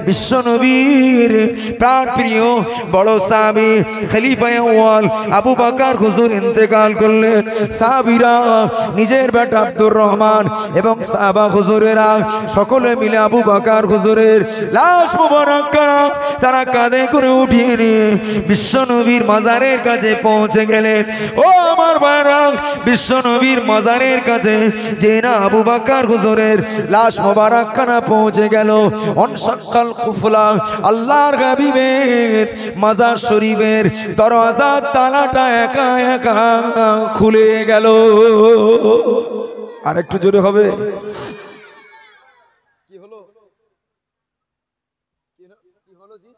বিশ্ব নবীর প্রাণ প্রিয় বড় সাহাবী খলিফায়ে আউয়াল আবু বকর হুজুর ইন্তেকাল করলেন। সাহাবীরা নিজের বেটা আব্দুর রহমান এবং সাহাবা হুজুরেরা সকলে মিলে আবু বকর হুজুরের লাশ মোবারক তারা কাঁধে করে উঠিয়ে নিয়ে বিশ্ব নবীর মাজারের কাছে পৌঁছে গেলেন। ও আমার ভাইরা, বিশ্ব নবীর মাজারের কাছে যে না আবু বকর হুজুরের লাশ মোবারক খানা পৌঁছে গেল, অনশাক্কাল কুফলা, আল্লাহর হাবিবের মাজার শরীফের দরওয়াজার তালাটা একা একা খুলে গেল। আর একটু জোরে হবে। কি হলো? কি হলো জি?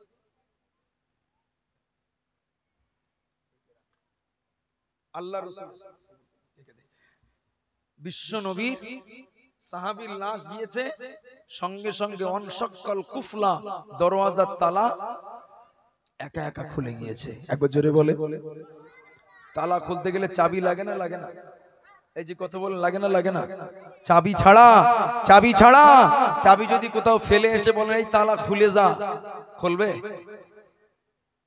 আল্লাহ রাসূল বিশ্ব নবীর সাহাবীর লাশ গিয়েছে, সঙ্গে সঙ্গে অনশাক্কাল কুফলা, দরওয়াজার তালা একা একা খুলে গিয়েছে। একবার জোরে বলে। তালা খুলতে গেলে চাবি লাগে না? লাগে না? এই যে কথা বলেন, লাগে না? লাগে না? চাবি ছাড়া, চাবি ছাড়া, চাবি যদি কোথাও ফেলে এসে বলেন এই তালা খুলে যা, খুলবে?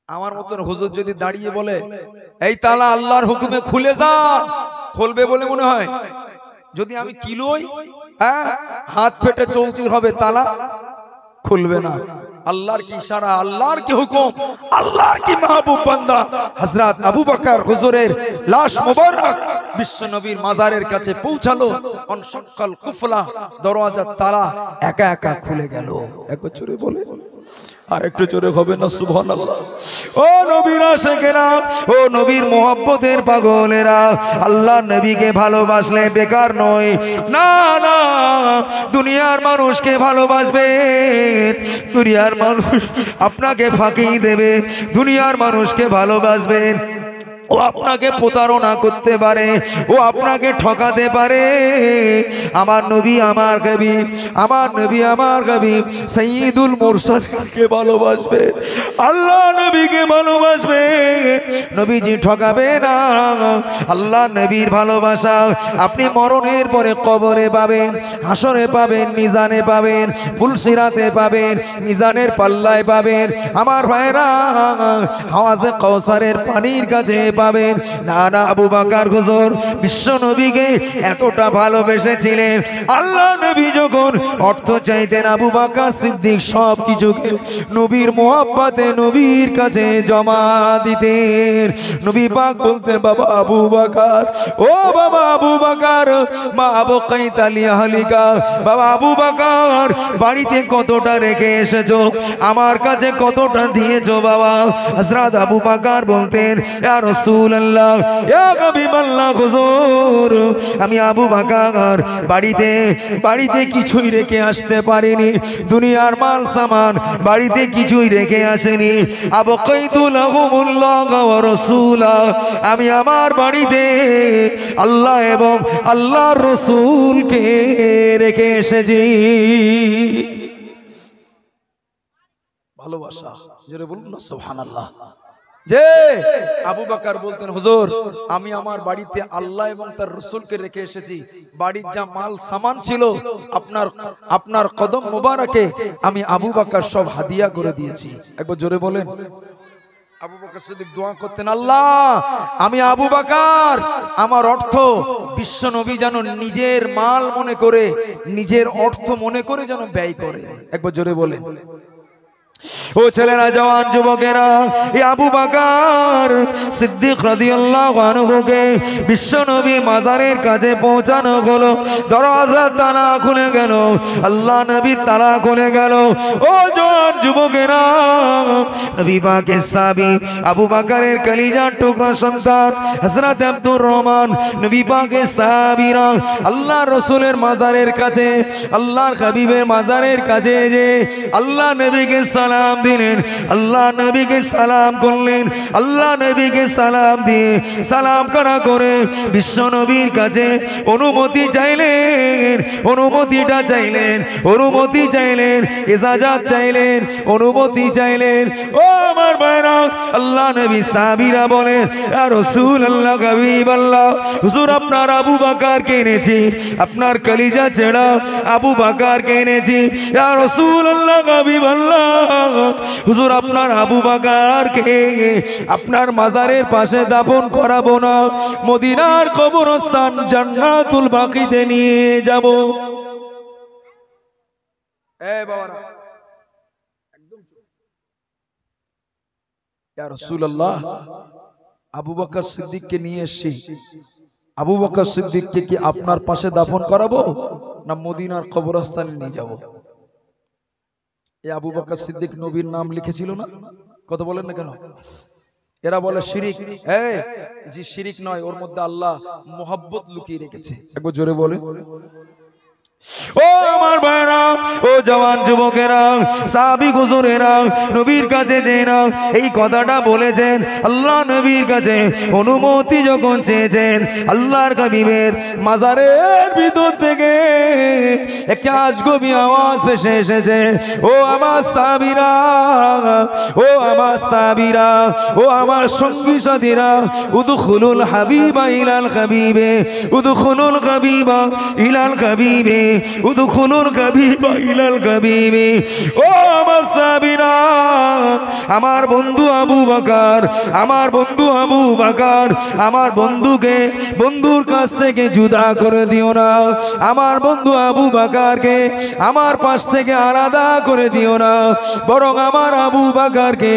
আমার মতন হুজুর যদি দাঁড়িয়ে বলে এই তালা আল্লাহর হুকুমে খুলে যা, খুলবে বলে মনে হয়? যদি আমি কিলোই হাত পেটে চৌচির হবে, তালা খুলবে না। আল্লাহর কি ইশারা, আল্লাহর কি হুকুম, আল্লাহর কি মাহবুব বান্দা হযরত আবু বকর হুজুরের লাশ মোবারক বিশ্ব নবীর মাজারের কাছে পৌঁছালো। অনশাক্কাল কুফলা, দরওয়াজার তালা একা একা খুলে গেল। একবার জোরে বলে। আর একটু জোরে হবে না? সুবহানাল্লাহ। ও নবীর আশিকেরা, ও নবীর মোহাব্বতের পাগলেরা, আল্লাহর নবীকে ভালোবাসলে বেকার নয়। না না, দুনিয়ার মানুষকে ভালোবাসবেন, দুনিয়ার মানুষ আপনাকে ফাঁকি দেবে। দুনিয়ার মানুষকে ভালোবাসবেন, ও আপনাকে প্রতারণা করতে পারে, ও আপনাকে ঠকাতে পারে। আমার নবী আমার কবি, আমার নবী আমার কবি সাইয়্যিদুল মুরসালিনকে ভালোবাসবে, আল্লাহ নবীকে ভালোবাসবে, নবীজি ঠকাবে না। আল্লাহ নবীর ভালোবাসা আপনি মরণের পরে কবরে পাবেন, হাসরে পাবেন, মিজানে পাবেন, ফুলসিরাতে পাবেন, মিজানের পাল্লায় পাবেন। আমার ভাইরা হাওয়াজে কাউসারের পানির কাছে পাবেন। না না, আবু বকর হুজুর বিশ্ব নবীকে এতটা ভালোবেসেছিলেন, আল্লাহ নবী যখন অর্থ চাইতেন আবু বকর সিদ্দিক সব কিছুকে নবীর মোহাব্বতে নবীর কাছে জমা দিতেন। নবী পাক বলতেন বাবা আবু বকর, ও বাবা আবু বকর, মা আবকাইতা লি আহলিকা, বাবা আবু বকর বাড়িতে কতটা রেখে এসেছো, আমার কাছে কতটা দিয়েছো বাবা। হযরত আবু বকর বলতেন ইয়া রাসূলুল্লাহ, ইয়া হাবিবাল্লাহ হুজুর, আমি আবু বকর বাড়িতে কিছুই রেখে আসতে পারিনি, দুনিয়ার মাল সামান বাড়িতে কিছুই রেখে আসেনি। আবকাইতু লাহুমুল্লাহ ওয়া রাসূলা, আমি আমার বাড়িতে আল্লাহ এবং আল্লাহর রাসূলকে রেখে এসেছি। ভালোবাসা, জোরে বলুন না সুবহানাল্লাহ। যে আবু বকর বলতেন হুজুর আমি আমার বাড়িতে আল্লাহ এবং তার রাসূলকে রেখে এসেছি, বাড়ির যা মাল সামান ছিল আপনার কদম মোবারকে আমি আবু বকর সব হাদিয়া করে দিয়েছি। একবার জোরে বলেন। আবু বকর সিদ্দিক দোয়া করতেন, আল্লাহ আমি আবু বকর আমার অর্থ বিশ্ব নবী যেন নিজের মাল মনে করে, নিজের অর্থ মনে করে যেন ব্যয় করে। একবার জোরে বলেন। ও ছেলেরা, জওয়ান যুবকেরা, এই আবু বকর সিদ্দিক রাদিয়াল্লাহু আনহুকে বিশ্ব নবী মাজারের কাছে পৌঁছানো হলো। দরজা তালা খুলে গেল, আল্লাহ নবী তালা খুলে গেল। ও জওয়ান যুবকেরা, নবী পাকের সাহাবী আবু বকরের কলিজার টুকরা সন্তান হযরত আব্দুর রহমান, নবী পাকের সাহাবীরা আল্লাহ রাসূলের মাজারের কাছে, আল্লাহর হাবিবের মাজারের কাছে যে আল্লাহ নবীকে সালাম দিলেন, আল্লাহ নবীকে সালাম করলেন। আল্লাহ নবীকে সালাম দিয়ে সালাম করা করে বিশ্ব নবীর কাছে অনুমতি চাইলেন, অনুমতিটা চাইলেন, অনুমতি চাইলেন, ইজাজত চাইলেন, অনুমতি চাইলেন। ও আমার ভাইরা, আল্লাহ নবী সাহাবীরা বলেন, ইয়া রাসূলুল্লাহ, হাবিবাল্লাহ, হুজুর আপনার আবু বকরকে এনেছি, আপনার কলিজা ছেড়া আবু বকরকে এনেছি। ইয়া রাসূলুল্লাহ, হাবিবাল্লাহ, হুজুর আপনার আবু বকরকে আপনার মাজারের পাশে দাফন করাবো না, মদিনার কবরস্থান জান্নাতুল বাকিতে নিয়ে যাব। এই বাবারা একদম ইয়া রাসূলুল্লাহ, আবু বকর সিদ্দিককে নিয়ে এসেছি, আবু বকর সিদ্দিককে কি আপনার পাশে দাফন করাবো না মদিনার কবরস্থানে নিয়ে যাব? এই আবু বকর সিদ্দিক নবীর নাম লিখেছিল না? কত বলেন না কেন? এরা বলে শিরিক। এই জি শিরিক নয়, ওর মধ্যে আল্লাহ মোহাব্বত লুকিয়ে রেখেছে। একবার জোরে বলে। ও আমার ভাইরা, ও জওয়ান যুবকেরা, সাহাবী হুজুরেরা, নবীর কাছে যেনা এই কথাটা বলেছেন, আল্লাহ নবীর কাছে অনুমতি যখন চেয়েছেন, আল্লাহর হাবিবের মাজারের ভিতর থেকে একটা আজগবি আওয়াজ ভেসে এসেছে। ও আমার সাহাবীরা, ও আমার সাহাবীরা, ও আমার সঙ্গী সাথীরা, উদখুলুল হাবিবা ইলাল হাবিবে, উদখুলুল হাবিবা ইলাল হাবিবে, উদখুলুল হাবিবা ইলাল হাবিবে। ও আমার সাহাবীরা, আমার বন্ধু আবু বকর, আমার বন্ধু আবু বকর, আমার বন্ধুকে বন্ধুর কাছ থেকে জুদা করে দিও না, আমার বন্ধু আবু বকরকে আমার পাশ থেকে আলাদা করে দিও না, বরং আমার আবু বকরকে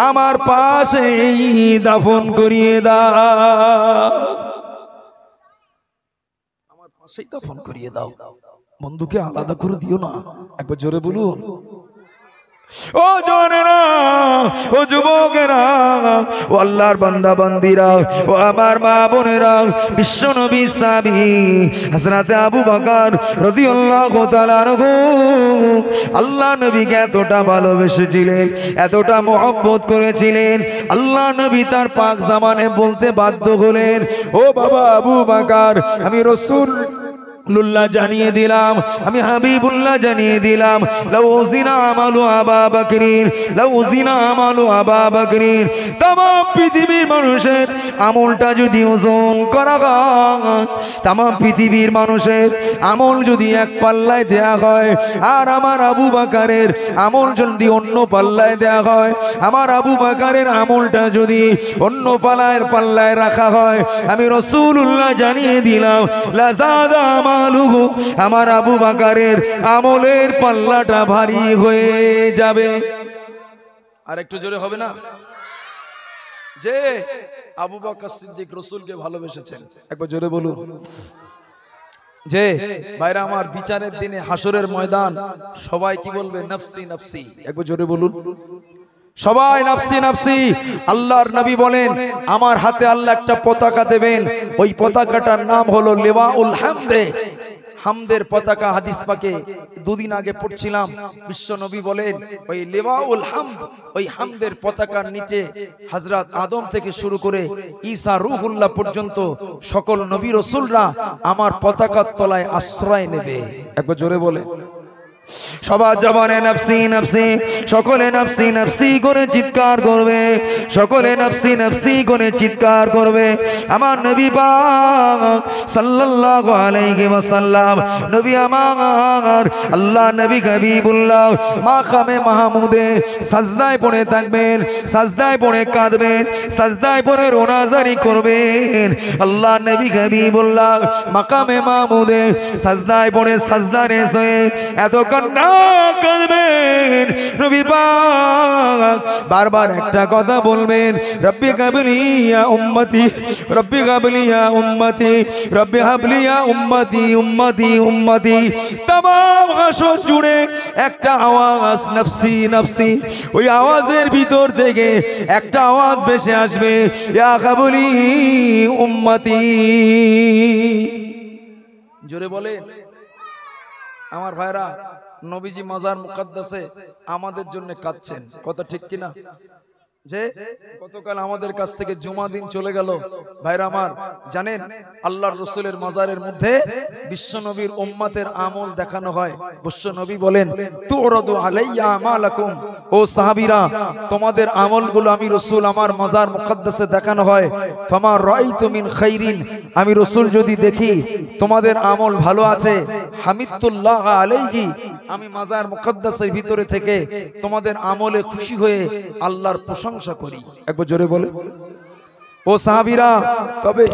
আমার পাশেই দাফন করিয়ে দাও, আমার পাশেই দাফন করিয়ে দাও, বন্ধুকে আলাদা করে দিও না। একবার জোরে বলুন। ও জওয়ানেরা, ও যুবকেরা, ও আল্লাহর বান্দা বান্দিরা, ও আমার মা বোনেরা, বিশ্ব নবী সাহাবী হযরত আবু বকর রাদিয়াল্লাহু তাআলা আনহু আল্লাহ নবীকে এতটা ভালোবেসেছিলেন, এতটা মহব্বত করেছিলেন, আল্লাহ নবী তার পাক জামানে বলতে বাধ্য হলেন, ও বাবা আবু বকর, আমি রাসূল লুল্লাহ জানিয়ে দিলাম, আমি হাবিবুল্লাহ জানিয়ে দিলাম, লাউ জিনা আমালু আবা বকরিন, লাউ জিনা আমালু আবা বকরিন, तमाम পৃথিবীর মানুষের আমলটা যদি ওজন করা হয়, तमाम পৃথিবীর মানুষের আমল যদি এক পাল্লায় দেয়া হয়, আর আমার আবু বকরের আমল যদি অন্য পাল্লায় দেয়া হয়, আমার আবু বকরের আমলটা যদি অন্য পাল্লায় রাখা হয়, আমি রাসূলুল্লাহ জানিয়ে দিলাম, লা যাদা আমার আবু বকরের আমলের পাল্লাটা ভারী হয়ে যাবে। আর একটু জোরে হবে না? যে আবু বকর সিদ্দিক রাসূলকে ভালোবেসেছেন, একবার জোরে বলুন। যে ভাইরা আমার, বিচারের দিনে হাসরের ময়দান সবাই কি বলবে? নফসি নফসি। একবার জোরে বলুন। সবাই নফসি নফসি। আল্লাহর নবী বলেন, আমার হাতে আল্লাহ একটা পতাকা দেবেন, ওই পতাকাটার নাম হলো লিওয়াউল হামদে। হামদের পতাকা হাদিস পাকে দুদিন আগে পড়ছিলাম, বিশ্ব নবী বলেন ওই লিওয়াউল হামদ, ওই হামদের পতাকার নিচে হযরত আদম থেকে শুরু করে ঈসা রূহুল্লাহ পর্যন্ত সকল নবী রাসূলরা আমার পতাকার তলায় আশ্রয় নেবে। একবার জোরে বলেন। সবার জবানে নফসি নফসি, সকলে নফসি নফসি করে চিৎকার করবে, সকলে নফসি নফসি করে চিৎকার করবে। আমার নবী পাক সাল্লাল্লাহু আলাইহি ওয়াসাল্লাম, নবী আমার আল্লাহ নবী হাবিবুল্লাহ মাকামে মাহমুদে সাজদায় পড়ে থাকবেন, সাজদায় পড়ে কাঁদবেন, সাজদায় পড়ে রোনাজারি করবেন। আল্লাহ নবী হাবিবুল্লাহ মাকামে মাহমুদে সাজদায় পড়ে সাজদারে শুয়ে এত কান্না করবেন, নবী পাক বারবার একটা কথা বলবেন, রব্বি হাবলি ইয়া উম্মতি, রব্বি হাবলি ইয়া উম্মতি, রব্বি হাবলি ইয়া উম্মতি, উম্মতি উম্মতি। तमाम হাসর জুড়ে একটা আওয়াজ নফসি নফসি, ওই আওয়াজের ভিতর থেকে একটা আওয়াজ ভেসে আসবে, ইয়া হাবলি উম্মতি। জোরে বলেন আমার ভাইরা। নবীজি মাজার মুকাদ্দাসে আমাদের জন্য কাঁদছেন, কথা ঠিক কিনা? যে গতকাল আমাদের কাছ থেকে জুমা দিন চলে গেল, ভাইরা আমার জানেন আল্লাহর রাসূলের মাজারের মধ্যে বিশ্ব নবীর উম্মতের আমল দেখানো হয়। বিশ্ব নবী বলেন, তুরাদু আলাইয়া আমালাকুম, ও সাহাবীরা তোমাদের আমলগুলো আমি রাসূল আমার মাজার মুকাদ্দাসে দেখানো হয়। ফামা রাআইতু মিন খাইরিন, আমি রাসূল যদি দেখি তোমাদের আমল ভালো আছে, হামিদুল্লাহ আলাইহি, আমি মাজার মুকাদ্দাসের ভিতরে থেকে তোমাদের আমলে খুশি হয়ে আল্লাহর প্রশংসা করি। একবার জোরে বলে ও সাহাবীরা, তবে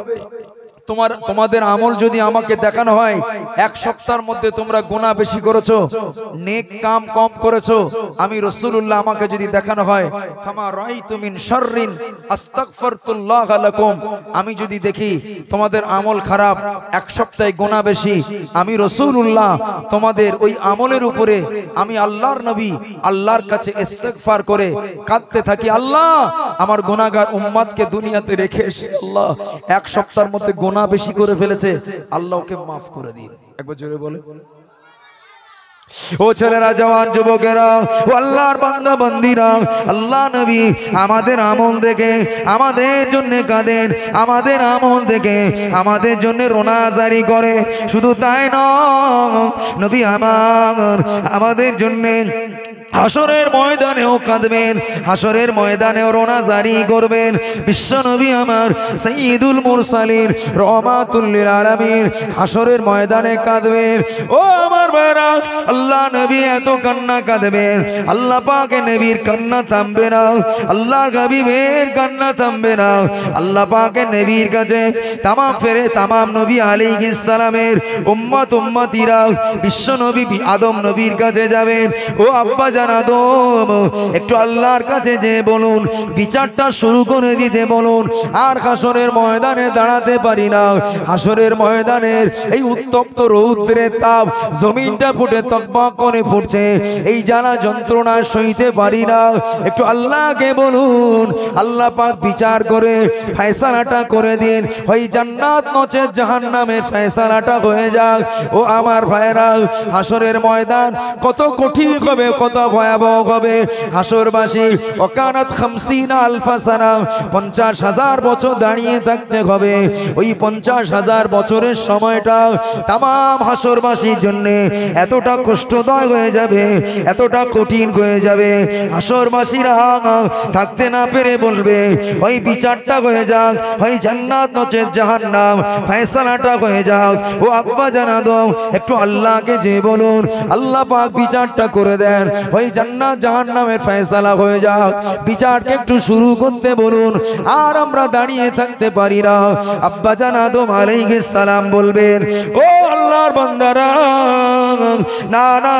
তোমাদের আমল যদি আমাকে দেখানো হয়, এক সপ্তাহের মধ্যে তোমরা গুনাহ বেশি করেছো, নেক কাম কম করেছো, আমি রাসূলুল্লাহ আমাকে যদি দেখানো হয়, ফামা রাআইতু মিন শাররিন আস্তাগফিরুল্লাহ লাকুম, আমি যদি দেখি তোমাদের আমল খারাপ, এক সপ্তাহে গুনাহ বেশি, আমি রাসূলুল্লাহ তোমাদের ওই আমলের উপরে আমি আল্লাহর নবী আল্লাহর কাছে ইস্তেগফার করে কাঁদতে থাকি, আল্লাহ আমার গুনাহগার উম্মতকে দুনিয়াতে রেখে এসে আল্লাহ এক সপ্তাহের মধ্যে গুনাহ বেশি করে ফেলেছে, আল্লাহকে মাফ করে দিন। একবার জোরে বলে ও ছেলেরা, জওয়ান যুবকেরা, ও আল্লাহর বান্দা বান্দীরা, আল্লাহ নবী আমাদের আমল দেখে আমাদের জন্য কাঁদেন, আমাদের আমল দেখে আমাদের জন্য রোনা জারি করে। শুধু তাই নয়, নবী আমাদের জন্য হাসরের ময়দানেও কাঁদবেন, হাসরের ময়দানেও রোনা জারি করবেন। বিশ্ব নবী আমার সাইয়্যিদুল মুরসালিন রাহমাতুল লিল আলামিন হাসরের ময়দানে কাঁদবেন। ও আমার ভাইরা, আল্লাহ নবী এত কান্না কাঁদবেন, আল্লাহ পাকে নবীর কান্না থামবে না, আল্লাহ হাবিবের কান্না থামবে না। আল্লাহ পাকে নবীর কাছে তামাম নবী আলাইহিস সালামের উম্মতিরা বিশ্ব নবী আদম নবীর কাছে যাবেন। ও আব্বা জান আদম, একটু আল্লাহর কাছে যে বলুন, বিচারটা শুরু করে দিতে বলুন। আর হাসরের ময়দানে দাঁড়াতে পারি না, হাসরের ময়দানের এই উত্তপ্ত রৌদ্রের তাপ, জমিনটা ফুটে তকবক করে ফুটছে, এই জ্বালা যন্ত্রণা সইতে পারি না। একটু আল্লাহকে বলুন, আল্লাহ পাক বিচার করে ফয়সালাটা করে দিন, ওই জান্নাত নচে জাহান্নামের ফয়সালাটা হয়ে যাক। ও আমার ভাইরা, হাসরের ময়দান কত কঠিন হবে, কত ভয়াবহ হবে। হাসরবাসী ওয়াকানাত 50 আলফা সানা, 50,000 বছর দাঁড়িয়ে থাকতে হবে। ওই 50,000 বছরের সময়টা তামাম হাসরবাসীর জন্য এতটা কষ্টদায়ক হয়ে যাবে, এতটা কঠিন হয়ে যাবে। হাসরবাসীরা থাকতে না পেরে বলবে, ওই বিচারটা হয়ে যাক, ওই জান্নাত নচে জাহান্নাম ফয়সালাটা হয়ে যাক। ও আব্বা জান আদম, একটু আল্লাহকে যে বলুন, আল্লাহ পাক বিচারটা করে দেন, ওই জান্নাত জাহান্নামের ফয়সালা হয়ে যাক। বিচারকে একটু শুরু করতে বলুন। আর আমরা দাঁড়িয়ে থাকতে পারি না। আব্বা জান আদম আলাইহিস সালাম বলবেন, ও আল্লাহর বান্দারা, না না,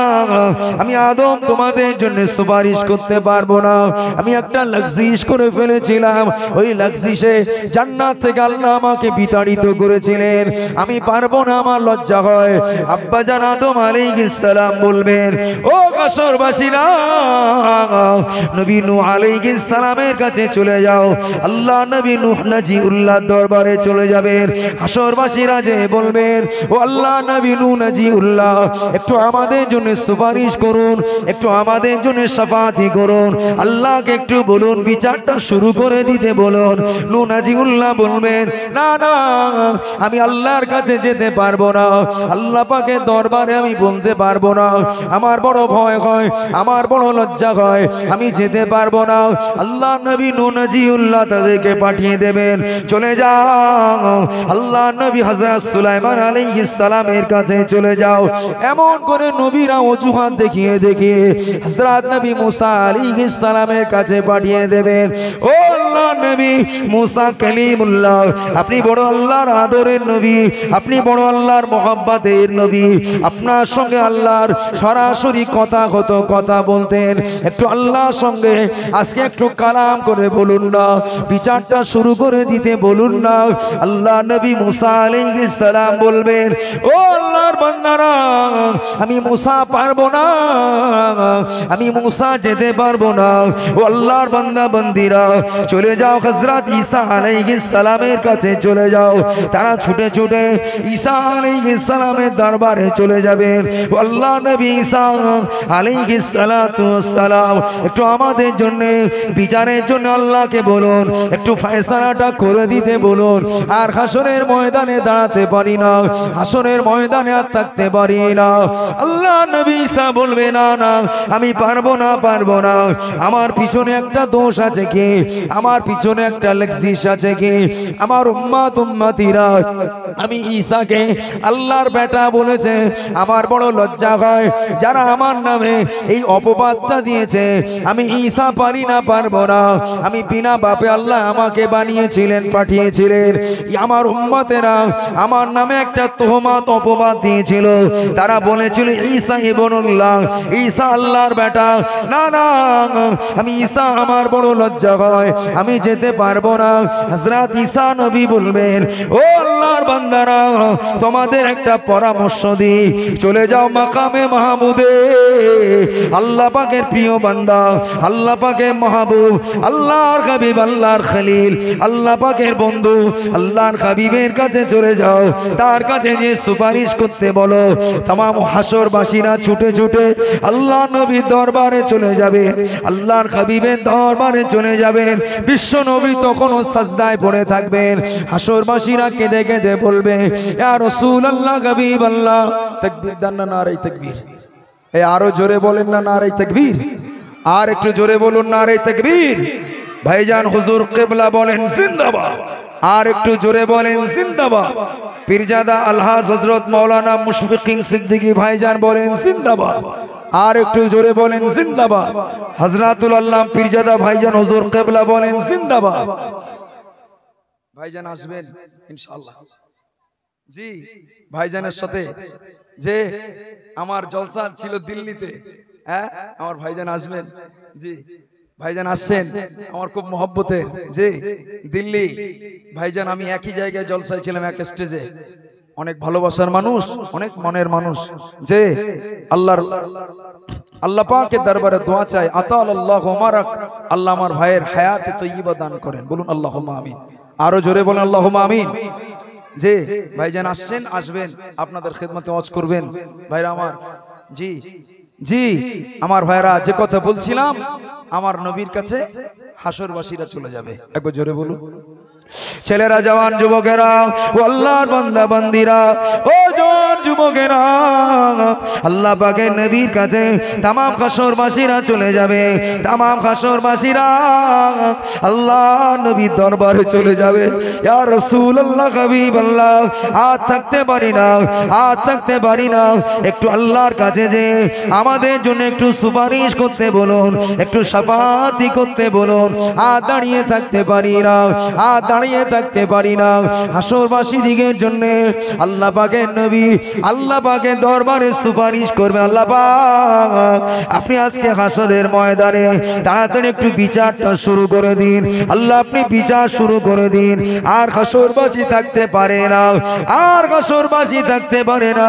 আমি আদম তোমাদের জন্য সুপারিশ করতে পারবো না। আমি একটা লাক্সিস করে ফেলেছিলাম, ওই লাক্সিসে জান্নাত থেকে আল্লাহ আমাকে বিতাড়িত করেছিলেন, আমি পারবো না, আমার লজ্জা হয়। আব্বা জান আদম আলাইহিস সালাম বলবেন, ও হাসরবাসীরা, নবী নূহ আলাইহিস সালামের কাছে চলে যাও। আল্লাহ নবী নূহ নাজিউল্লাহর দরবারে চলে যাবেন। হাসরবাসীরা যে বলবেন, ও আল্লাহ নবী নূহ নাজিউল্লাহ, একটু আমাদের জন্য সুপারিশ করুন, একটু আমাদের জন্য শাফাআতি করুন। আল্লাহকে একটু বলুন, বিচারটা শুরু করে দিতে বলুন। নূহ নাজিউল্লাহ বলবেন, না না, আমি আল্লাহর কাছে যেতে পারবো না, আল্লাহ পাকের দরবারে আমি বলতে পারবো না, আমার বড় ভয় হয়, আমার বড় লজ্জা হয়, আমি যেতে পারবো না। আল্লাহ নবী নূহ নাজিউল্লাহ তাদেরকে পাঠিয়ে দেবেন, চলে যাও আল্লাহ নবী হযরত সুলাইমান আলাইহিস সালামের কাছে চলে যাও। এমন করে নবীরা অজুহাত দেখিয়ে দেখিয়ে হযরত নবী মুসা আলাইহিস সালামের কাছে পাঠিয়ে দেবেন। ও আল্লাহ নবী মুসা কালিমুল্লাহ, আপনি বড় আল্লাহর আদরের নবী, আপনি বড় আল্লাহর মহব্বতের নবী, আপনার সঙ্গে আল্লাহর সরাসরি কথা বলতেন। একটু আল্লাহর সঙ্গে আজকে একটু কালাম করে বলুন না, বিচারটা শুরু করে দিতে বলুন না। আল্লাহ নবী মুসা আলাইহিস সালাম বলবেন, ও আল্লাহর বান্দারা, আমি মুসা পারবো না, আমি মুসা যেতে পারবো না। ও আল্লাহর বান্দা বান্দিরা, চলে চলে যাও হযরত ঈসা আলাইহিস সালামের কাছে চলে যাও। তারা ছুটে ছুটে ঈসা আলাইহিস সালামের দরবারে চলে যাবেন। আল্লাহ নবী ঈসা আলাইহিস সালাতু ওয়াস সালাম একটু আমাদের জন্য বিচারের জন্য আল্লাহকে বলুন, একটু ফয়সালাটা করে দিতে বলুন। আর হাসরের ময়দানে দাঁড়াতে পারি না, হাসরের ময়দানে আর থাকতে পারি না। আল্লাহ নবী ঈসা বলবে না না আমি পারবো না, পারবো না। আমার পিছনে একটা দোষ আছে কি, আমার পিছনে একটা লেক্সিস আছে কি, আমার উম্মত উম্মতিরা আমি ঈসাকে আল্লাহর বেটা বলেছে, আমার বড় লজ্জা হয় যারা আমার নামে এই অপবাদটা দিয়েছে। আমি ঈসা পারি না, পারবো না। আমি বিনা বাপে আল্লাহ আমাকে বানিয়েছিলেন, পাঠিয়েছিলেন। আমার উম্মতেরা আমার নামে একটা তোহমাত অপবাদ দিয়েছিল। তারা বলেছিল ঈসা ইবনুল্লাহ, ঈসা আল্লাহর বেটা। না না আমি ঈসা, আমার বড় লজ্জা হয়, আমি যেতে পারবো না। হযরত ঈসা নবী বলবেন, ও আল্লাহর বান্দারা তোমাদের একটা পরামর্শ দিই, চলে যাও মাকামে মাহমুদে। আল্লাহ পাকের প্রিয় বান্দা, আল্লাহ পাকের মাহবুব, আল্লাহর হাবিব, আল্লাহর খলিল, আল্লাহ পাকের বন্ধু, আল্লাহর হাবিবের কাছে চলে যাও। তার কাছে যে সুপারিশ করতে বলো। तमाम হাসরবাসীরা ছুটে ছুটে আল্লাহ নবীর দরবারে চলে যাবে, আল্লাহর হাবিবের দরবারে চলে যাবেন। বিশ্ব নবী তখনও সাজদায় পড়ে থাকবেন। হাসরবাসীরা কেঁদে কেঁদে বলবে, ইয়া রাসূলুল্লাহ, হাবিব আল্লাহ। তাকবীর দেন না, নারে তাকবীর। এই আরো জোরে বলেন না, নারে তাকবীর। আর একটু জোরে বলুন, নারে তাকবীর। ভাইজান হুজুর কিবলা বলেন জিন্দাবাদ। আর একটু জোরে বলেন জিন্দাবাদ। পীরজাদা আলহাজ হযরত মাওলানা মুশফিকিন সিদ্দিকী ভাইজান বলেন জিন্দাবাদ। আর একটু জোরে বলেন জিন্দাবাদ। হযরতুল আল্লাহ পীরজাদা ভাইজান হুজুর কিবলা বলেন জিন্দাবাদ। ভাইজান আসবেন ইনশাআল্লাহ। জি ভাইজানের সাথে যে আমার জলসা ছিল দিল্লিতে, হ্যাঁ আমার ভাইজান আসবেন। জি ভাইজান আসছেন আমার খুব মহব্বতের। যে দিল্লি ভাইজান, আমি একই জায়গায় জলসায় ছিলাম, এক স্টেজে। অনেক ভালোবাসার মানুষ, অনেক মনের মানুষ। যে আল্লাহ পাকের দরবারে দোয়া চাই, আতাল্লাহু মারাক, আল্লাহ আমার ভাইয়ের হায়াতে তয়্যিবা দান করেন। বলুন আল্লাহুম্মা আমিন। আরো জোরে বলেন আল্লাহুম্মা আমিন। যে ভাইজান আসছেন, আসবেন, আপনাদের খেদমতে ওয়াজ করবেন ভাইরা আমার। জি জি আমার ভাইরা, যে কথা বলছিলাম, আমার নবীর কাছে হাসরবাসীরা চলে যাবে। একবার জোরে বলুন। ছেলেরা, জওয়ান যুবকেরা, ও আল্লাহর বান্দা বান্দিরা, ও জওয়ান যুবকেরা, আল্লাহ পাকের নবীর কাছে तमाम হাসরবাসীরা চলে যাবে। तमाम হাসরবাসীরা আল্লাহ নবীর দরবারে চলে যাবে। ইয়া রাসূলুল্লাহ, হাবিবাল্লাহ, আর থাকতে পারি না, আর থাকতে পারি না। একটু আল্লাহর কাছে যে আমাদের জন্য একটু সুপারিশ করতে বলুন, একটু শাফাআতি করতে বলুন। আর দাঁড়িয়ে থাকতে পারি না, আর দাঁড়িয়ে থাকতে পারি না। হাসরবাসী দিগের জন্য আল্লাহ পাকের নবী আল্লাহ পাকের দরবারে সুপারিশ করবে। আল্লাহ পাক, আপনি আজকে হাসরের ময়দানে তাড়াতাড়ি একটু বিচারটা শুরু করে দিন। আল্লাহ আপনি বিচার শুরু করে দিন। আর হাসরবাসী থাকতে পারে না, আর হাসরবাসী থাকতে পারে না।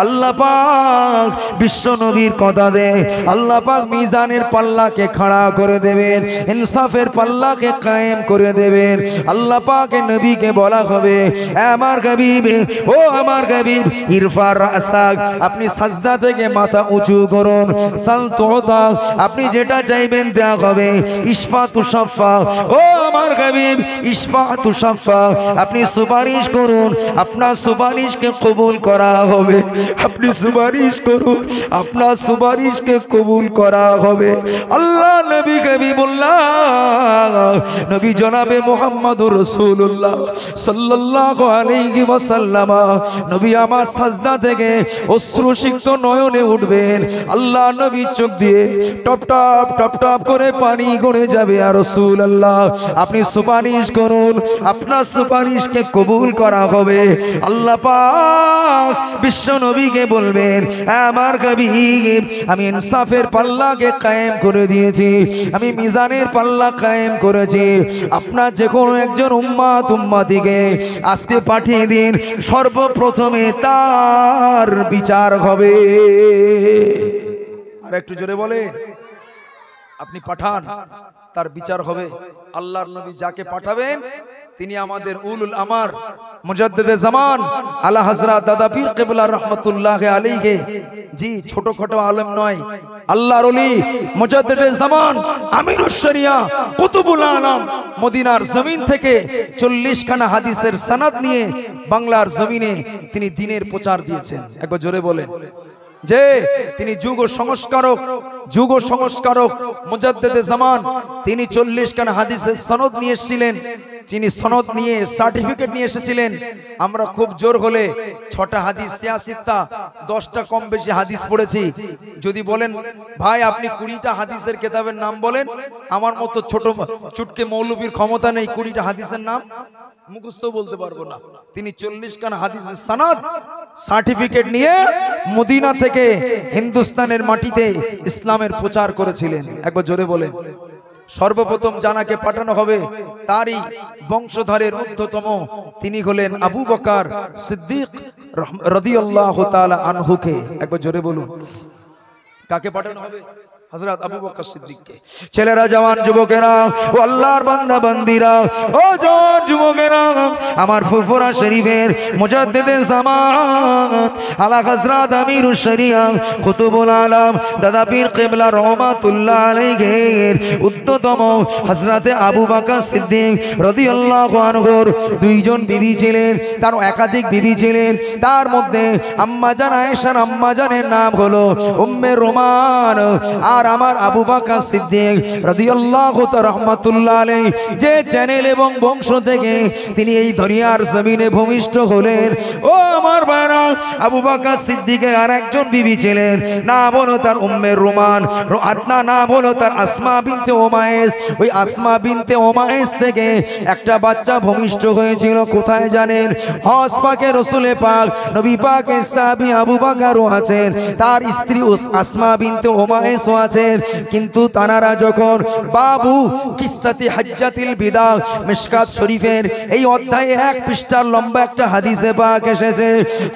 আল্লাহ পাক বিশ্ব নবীর কথা দে, আল্লাহ পাক মিজানের পাল্লাকে খাড়া করে দেবেন, ইনসাফের পাল্লাকে কায়েম করে দেবেন। আল্লাহ পাকের নবীকে বলা হবে, আমার হাবিব, ও আমার হাবিব, ইরফার রাসাক, আপনি সাজদা থেকে মাথা উঁচু করুন। সাল তুতা, আপনি যেটা চাইবেন দেয়া হবে। ইশফাতু শাফা, ও আমার হাবিব, ইশফাতু শাফা, আপনি সুপারিশ করুন, আপনার সুপারিশকে কবুল করা হবে। আপনি সুপারিশ করুন, আপনার সুপারিশকে কবুল করা হবে। আল্লাহ নবী হাবিবুল্লাহ, নবী জনাবে মুহাম্মদুর রাসূলুল্লাহ সাল্লাল্লাহু আলাইহি ওয়াসাল্লাম, নবী আমার সাজদা থেকে অশ্রুসিক্ত নয়নে উঠবেন। আল্লাহ নবী চোখ দিয়ে টপ টপ টপ টপ করে পানি গড়ে যাবে। আর রাসূলুল্লাহ, আপনি সুপারিশ করুন, আপনার সুপারিশকে কবুল করা হবে। আল্লাহ পাক বিশ্ব নবীকে বলবেন, আমার হাবিব, আমি ইনসাফের পাল্লাকে কায়েম করে দিয়েছি, আমি মিজানের পাল্লা কায়েম করেছি। আপনার যে কোনো একজন উম্মত উম্মতিকে আজকে পাঠিয়ে দিন, সর্বপ্রথমে তার বিচার হবে। আর একটু জোরে বলে, আপনি পাঠান, তার বিচার হবে। আল্লাহর নবী যাকে পাঠাবেন তিনি আমাদের উলুল আমার মুজাদ্দিদে জামান আলা হযরত দাদা পীর কিবলা রাহমাতুল্লাহ আলাইহি। জি, ছোটখাটো আলেম নয়, আল্লাহর ওলি মুজাদ্দিদে জামান আমিরুশ শরিয়া কুতুবুল আলম মদিনার জমিন থেকে 40 খানা হাদিসের সনদ নিয়ে বাংলার জমিনে তিনি দ্বীনের প্রচার দিয়েছেন। একবার জোরে বলেন যে তিনি যুগ সংস্কারক মুজাদ্দিদে জামান। তিনি 40 খানা হাদিসের সনদ নিয়ে এসেছিলেন, তিনি সনদ নিয়ে সার্টিফিকেট নিয়ে এসেছিলেন। আমরা খুব জোর হলে 6টা হাদিস 86টা 10টা কম বেশি হাদিস পড়েছি। যদি বলেন ভাই আপনি 20টা হাদিসের কিতাবের নাম বলেন, আমার মতো ছোট চুটকে মৌলবীর ক্ষমতা নেই 20টা হাদিসের নাম মুখস্থ বলতে পারবো না। তিনি 40 খানা হাদিসের সনদ সার্টিফিকেট নিয়ে মদিনা থেকে হিন্দুস্তানের মাটিতে ইসলামের প্রচার করেছিলেন। একবার জোরে বলেন। সর্বপ্রথম জানাকে পাঠানো হবে তারই বংশধরের ঊর্ধ্বতম, তিনি হলেন আবু বকর সিদ্দিক রাদিয়াল্লাহু তাআলা আনহুকে। একবার জোরে বলুন, কাকে পাঠানো হবে? হযরত আবু বকর সিদ্দিককে। ছেলেরা, জওয়ান যুবকেরা ও আল্লাহর বান্দা বান্দিরা ও জওয়ান যুবকেরা, আমার ফুরফুরা শরীফের মুজাদ্দিদে জামান আলা হযরত আমিরুশ শরিয়া কুতুবুল আলম দাদা পীর কিবলা রাহমাতুল্লাহ আলাইহির উত্তম হযরতে আবু বকর সিদ্দিক রাদিয়াল্লাহু আনহুর 2 জন বিবি ছিলেন, তার একাধিক বিবি ছিলেন। তার মধ্যে আম্মা জান আয়েশার আম্মা জানের নাম হলো উম্মে রোমান। আর আমার আবু বকর সিদ্দিক রাদিয়াল্লাহু তাআলা রাহমাতুল্লাহ আলাইহি যে চ্যানেল এবং বংশ থেকে তিনি এই দুনিয়ার জমিনে ভূমিষ্ঠ হলেন, ও আমার ভাইরা, আবু বকর সিদ্দিকের আরেকজন বিবি ছিলেন, নাম হলো তার উম্মে রোমান, আদনা নাম হলো তার আসমা বিনতে উমাইস। ওই আসমা বিনতে উমাইস থেকে একটা বাচ্চা ভূমিষ্ঠ হয়েছিল কোথায় জানেন? হজ পাকে রাসূলে পাক নবী পাক সাহাবী আবু বকরও আছেন, তার স্ত্রী আসমা বিনতে উমাইস আছেন। কিন্তু তানারা যখন বাবু কিসাতি হাজ্জাতিল বিদা মিশকাত শরীফের এই অধ্যায়ে 1 পৃষ্ঠার লম্বা একটা হাদিসে পাক এসেছে,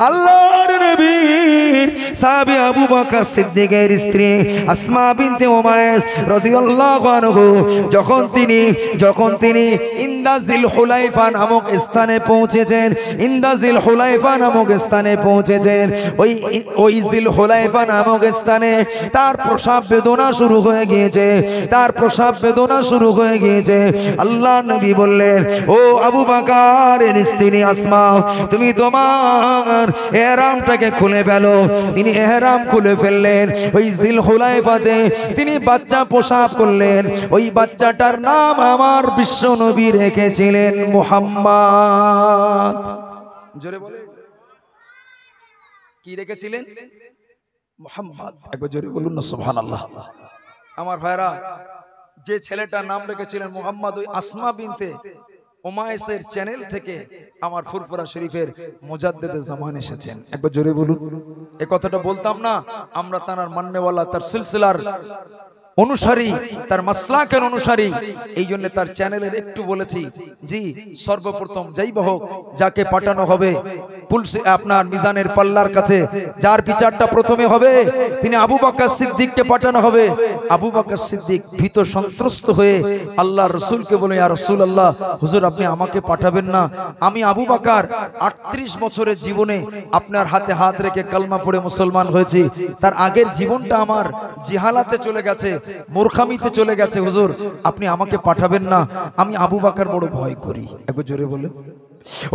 আল্লাহর নবীর সাহাবী আবু বকর সিদ্দিকের স্ত্রী আসমা বিনতে উমাইস রাদিয়াল্লাহু আনহু যখন তিনি ইন্দাজিল হুলাইফা নামক স্থানে পৌঁছেছেন, ইন্দাজিল হুলাইফা নামক স্থানে পৌঁছেছেন, ওই জিল হুলাইফা নামক স্থানে তার প্রসাব বেদনা শুরু হয়ে গিয়েছে, তার প্রসাব বেদনা শুরু হয়ে গিয়েছে। আল্লাহ নবী বললেন, ও আবু বকরের স্ত্রী আসমা, তুমি তোমার ইহরামটাকে খুলে ফেলো। তিনি ইহরাম খুলে ফেললেন। ওই জিল হুলাইফাতে তিনি বাচ্চা প্রসাব করলেন। ওই বাচ্চাটার নাম আমার বিশ্ব নবী রেখেছিলেন মুহাম্মদ। জোরে বলে, কি রেখেছিলেন? মুহাম্মদ। একবার জোরে বলুন না সুবহানাল্লাহ। আমার ভাইরা, যে ছেলেটার নাম রেখেছিলেন মুহাম্মদ, ওই আসমা বিনতে উমাইসের চ্যানেল থেকে আমার ফুরফুরা শরীফের মুজাদ্দিদে জামান এসেছেন। একবার জোরে বলুন। এই কথাটা বলতাম না, আমরা তার মান্নেওয়ালা, তার সিলসিলার অনুসারী, তার মাসলাকের অনুসারী, এই জন্য তার চ্যানেলের একটু বলেছি। জি, সর্বপ্রথম যাই হোক যাকে পাঠানো হবে পুলসে আপনার মিজানের পাল্লার কাছে, যার বিচারটা প্রথমে হবে তিনি আবু বকর সিদ্দিককে পাঠানো হবে। আবু বকর সিদ্দিক ভীত সন্ত্রস্ত হয়ে আল্লাহর রাসূলকে বলে, ইয়া রাসূলুল্লাহ, হুজুর আপনি আমাকে পাঠাবেন না, আমি আবু বকর 38 বছরের জীবনে আপনার হাতে হাত রেখে কালমা পড়ে মুসলমান হয়েছি, তার আগের জীবনটা আমার জিহালাতে চলে গেছে, মূর্খামিতে চলে গেছে, হুজুর আপনি আমাকে পাঠাবেন না, আমি আবু বকর বড় ভয় করি। একবার জোরে বলে।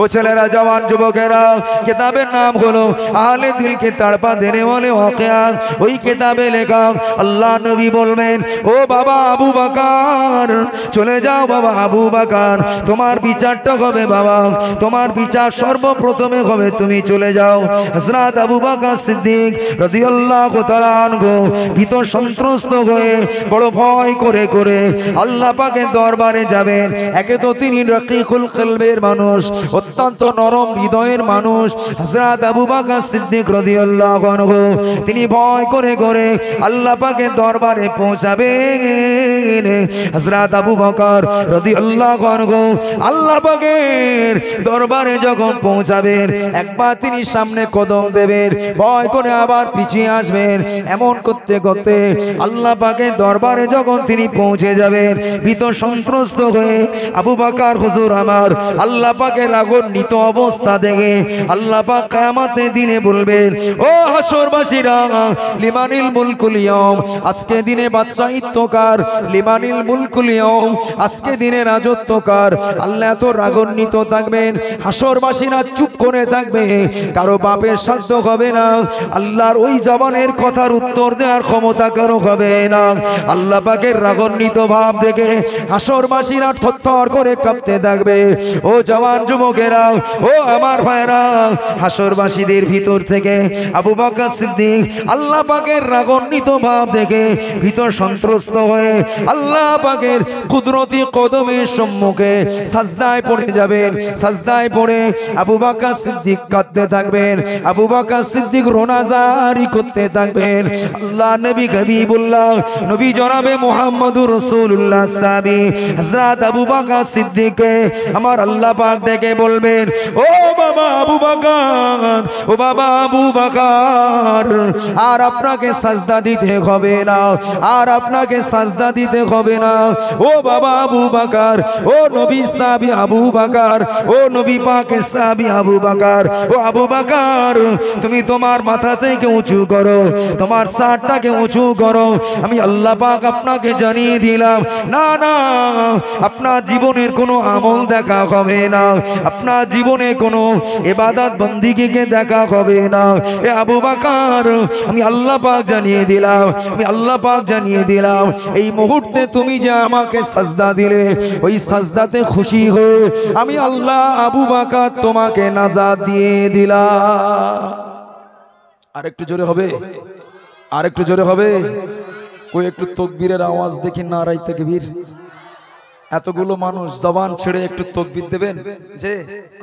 ও ছেলেরা, জওয়ান যুবকেরা, কিতাবের নাম হলো আহলে দিল কে তাড়পা দেনে ওয়ালে ওয়াকিয়াত। ওই কিতাবে লেখা আল্লাহ নবী বলবেন, ও বাবা আবু বকর, চলে যাও বাবা আবু বকর, তোমার বিচারটা হবে বাবা, তোমার বিচার সর্বপ্রথমে হবে, তুমি চলে যাও। হযরত আবু বকর সিদ্দিক রাদিয়াল্লাহু তাআলা আনহু ভীত সন্ত্রস্ত হয়ে বড় ভয় করে আল্লাহ পাকের দরবারে যাবেন। একে তো তিনি রাকিকুল কলবের মানুষ, অত্যন্ত নরম হৃদয়ের মানুষ হযরত আবু বকর সিদ্দিক রাদিয়াল্লাহু আনহু তিনি ভয় করে করে আল্লাহ পাকের দরবারে পৌঁছাবেন। হযরত আবু বকর রাদিয়াল্লাহু আনহু আল্লাহ পাকের দরবারে যখন পৌঁছাবেন একবার তিনি সামনে কদম দেবেন, ভয় করে আবার পিছিয়ে আসবেন। এমন করতে করতে আল্লাহ পাকের দরবারে যখন তিনি পৌঁছে যাবেন ভীত সন্ত্রস্ত হয়ে আবু বকর হুজুর আমার আল্লাহ পাকের রাগান্বিত অবস্থা দেখে আল্লাহ পাক কিয়ামতের দিনে বলবেন, ও হাসরবাসীরা, লিমানিল মুলকুল ইয়াউম, আজকে দিনে বাদশাহিত্বকার, লিমানিল মুলকুল ইয়াউম, আজকে দিনে রাজত্বকার। আল্লাহ এত রাগান্বিত থাকবেন, হাসরবাসীরা চুপ করে থাকবে, কারো বাপের সাধ্য হবে না আল্লাহর ওই জবানের কথার উত্তর দেওয়ার ক্ষমতা কারো হবে না। আল্লাহ পাকের রাগান্বিত ভাব দেখে হাসরবাসীরা থরথর করে কাঁপতে থাকবে। ও জওয়ান যুবকেরা, ও আমার ভাইরা, হাসরবাসীদের ভিতর থেকে আবু বকর সিদ্দিক আল্লাহ পাকের রাগান্বিত ভাব দেখে ভীত সন্ত্রস্ত হয়ে আল্লাহ পাকের কুদরতি কদমের সম্মুখে সাজদায় পড়ে যাবেন। সাজদায় পড়ে আবু বকর সিদ্দিক কাঁদতে থাকবেন, আবু বকর সিদ্দিক রোনাজারি করতে থাকবেন। আল্লাহ নবী হাবিবুল্লাহ নবী জনাবে মুহাম্মদুর রাসূলুল্লাহ সাহাবী হযরত আবু বকর সিদ্দিককে আমার আল্লাহ পাক ডেকে বলবেন, ও বাবা আবু বকর, ও বাবা আবু বকর, আর আপনাকে সাজদা দিতে হবে না, আর আপনাকে সাজদা দিতে হবে না। ও বাবা আবু বকর, ও নবী সাহাবী আবু বকর, ও নবী পাকের সাহাবী আবু বকর, ও আবু বকর, তুমি তোমার মাথা থেকে উঁচু করো, তোমার সারটাকে উঁচু করো। আমি আল্লাহ পাক আপনাকে জানিয়ে দিলাম, না না, আপনার জীবনের কোনো আমল দেখা হবে না, আপনার জীবনে কোনো ইবাদত বন্দেগীকে দেখা হবে না। এ আবু বকর, আমি আল্লাহ পাক জানিয়ে দিলাম, আমি আল্লাহ পাক জানিয়ে দিলাম, এই মুহূর্তে তুমি যে আমাকে সাজদা দিলে, ওই সাজদাতে খুশি হয়ে আমি আল্লাহ আবু বকর তোমাকে নাজাত দিয়ে দিলাম। আরেকটু জোরে হবে, আরেকটু জোরে হবে। কই একটু তাকবীরের আওয়াজ দেখি, নারায়ে তাকবীর। এতগুলো মানুষ জবান ছেড়ে একটু তাকবীর দেবেন। যে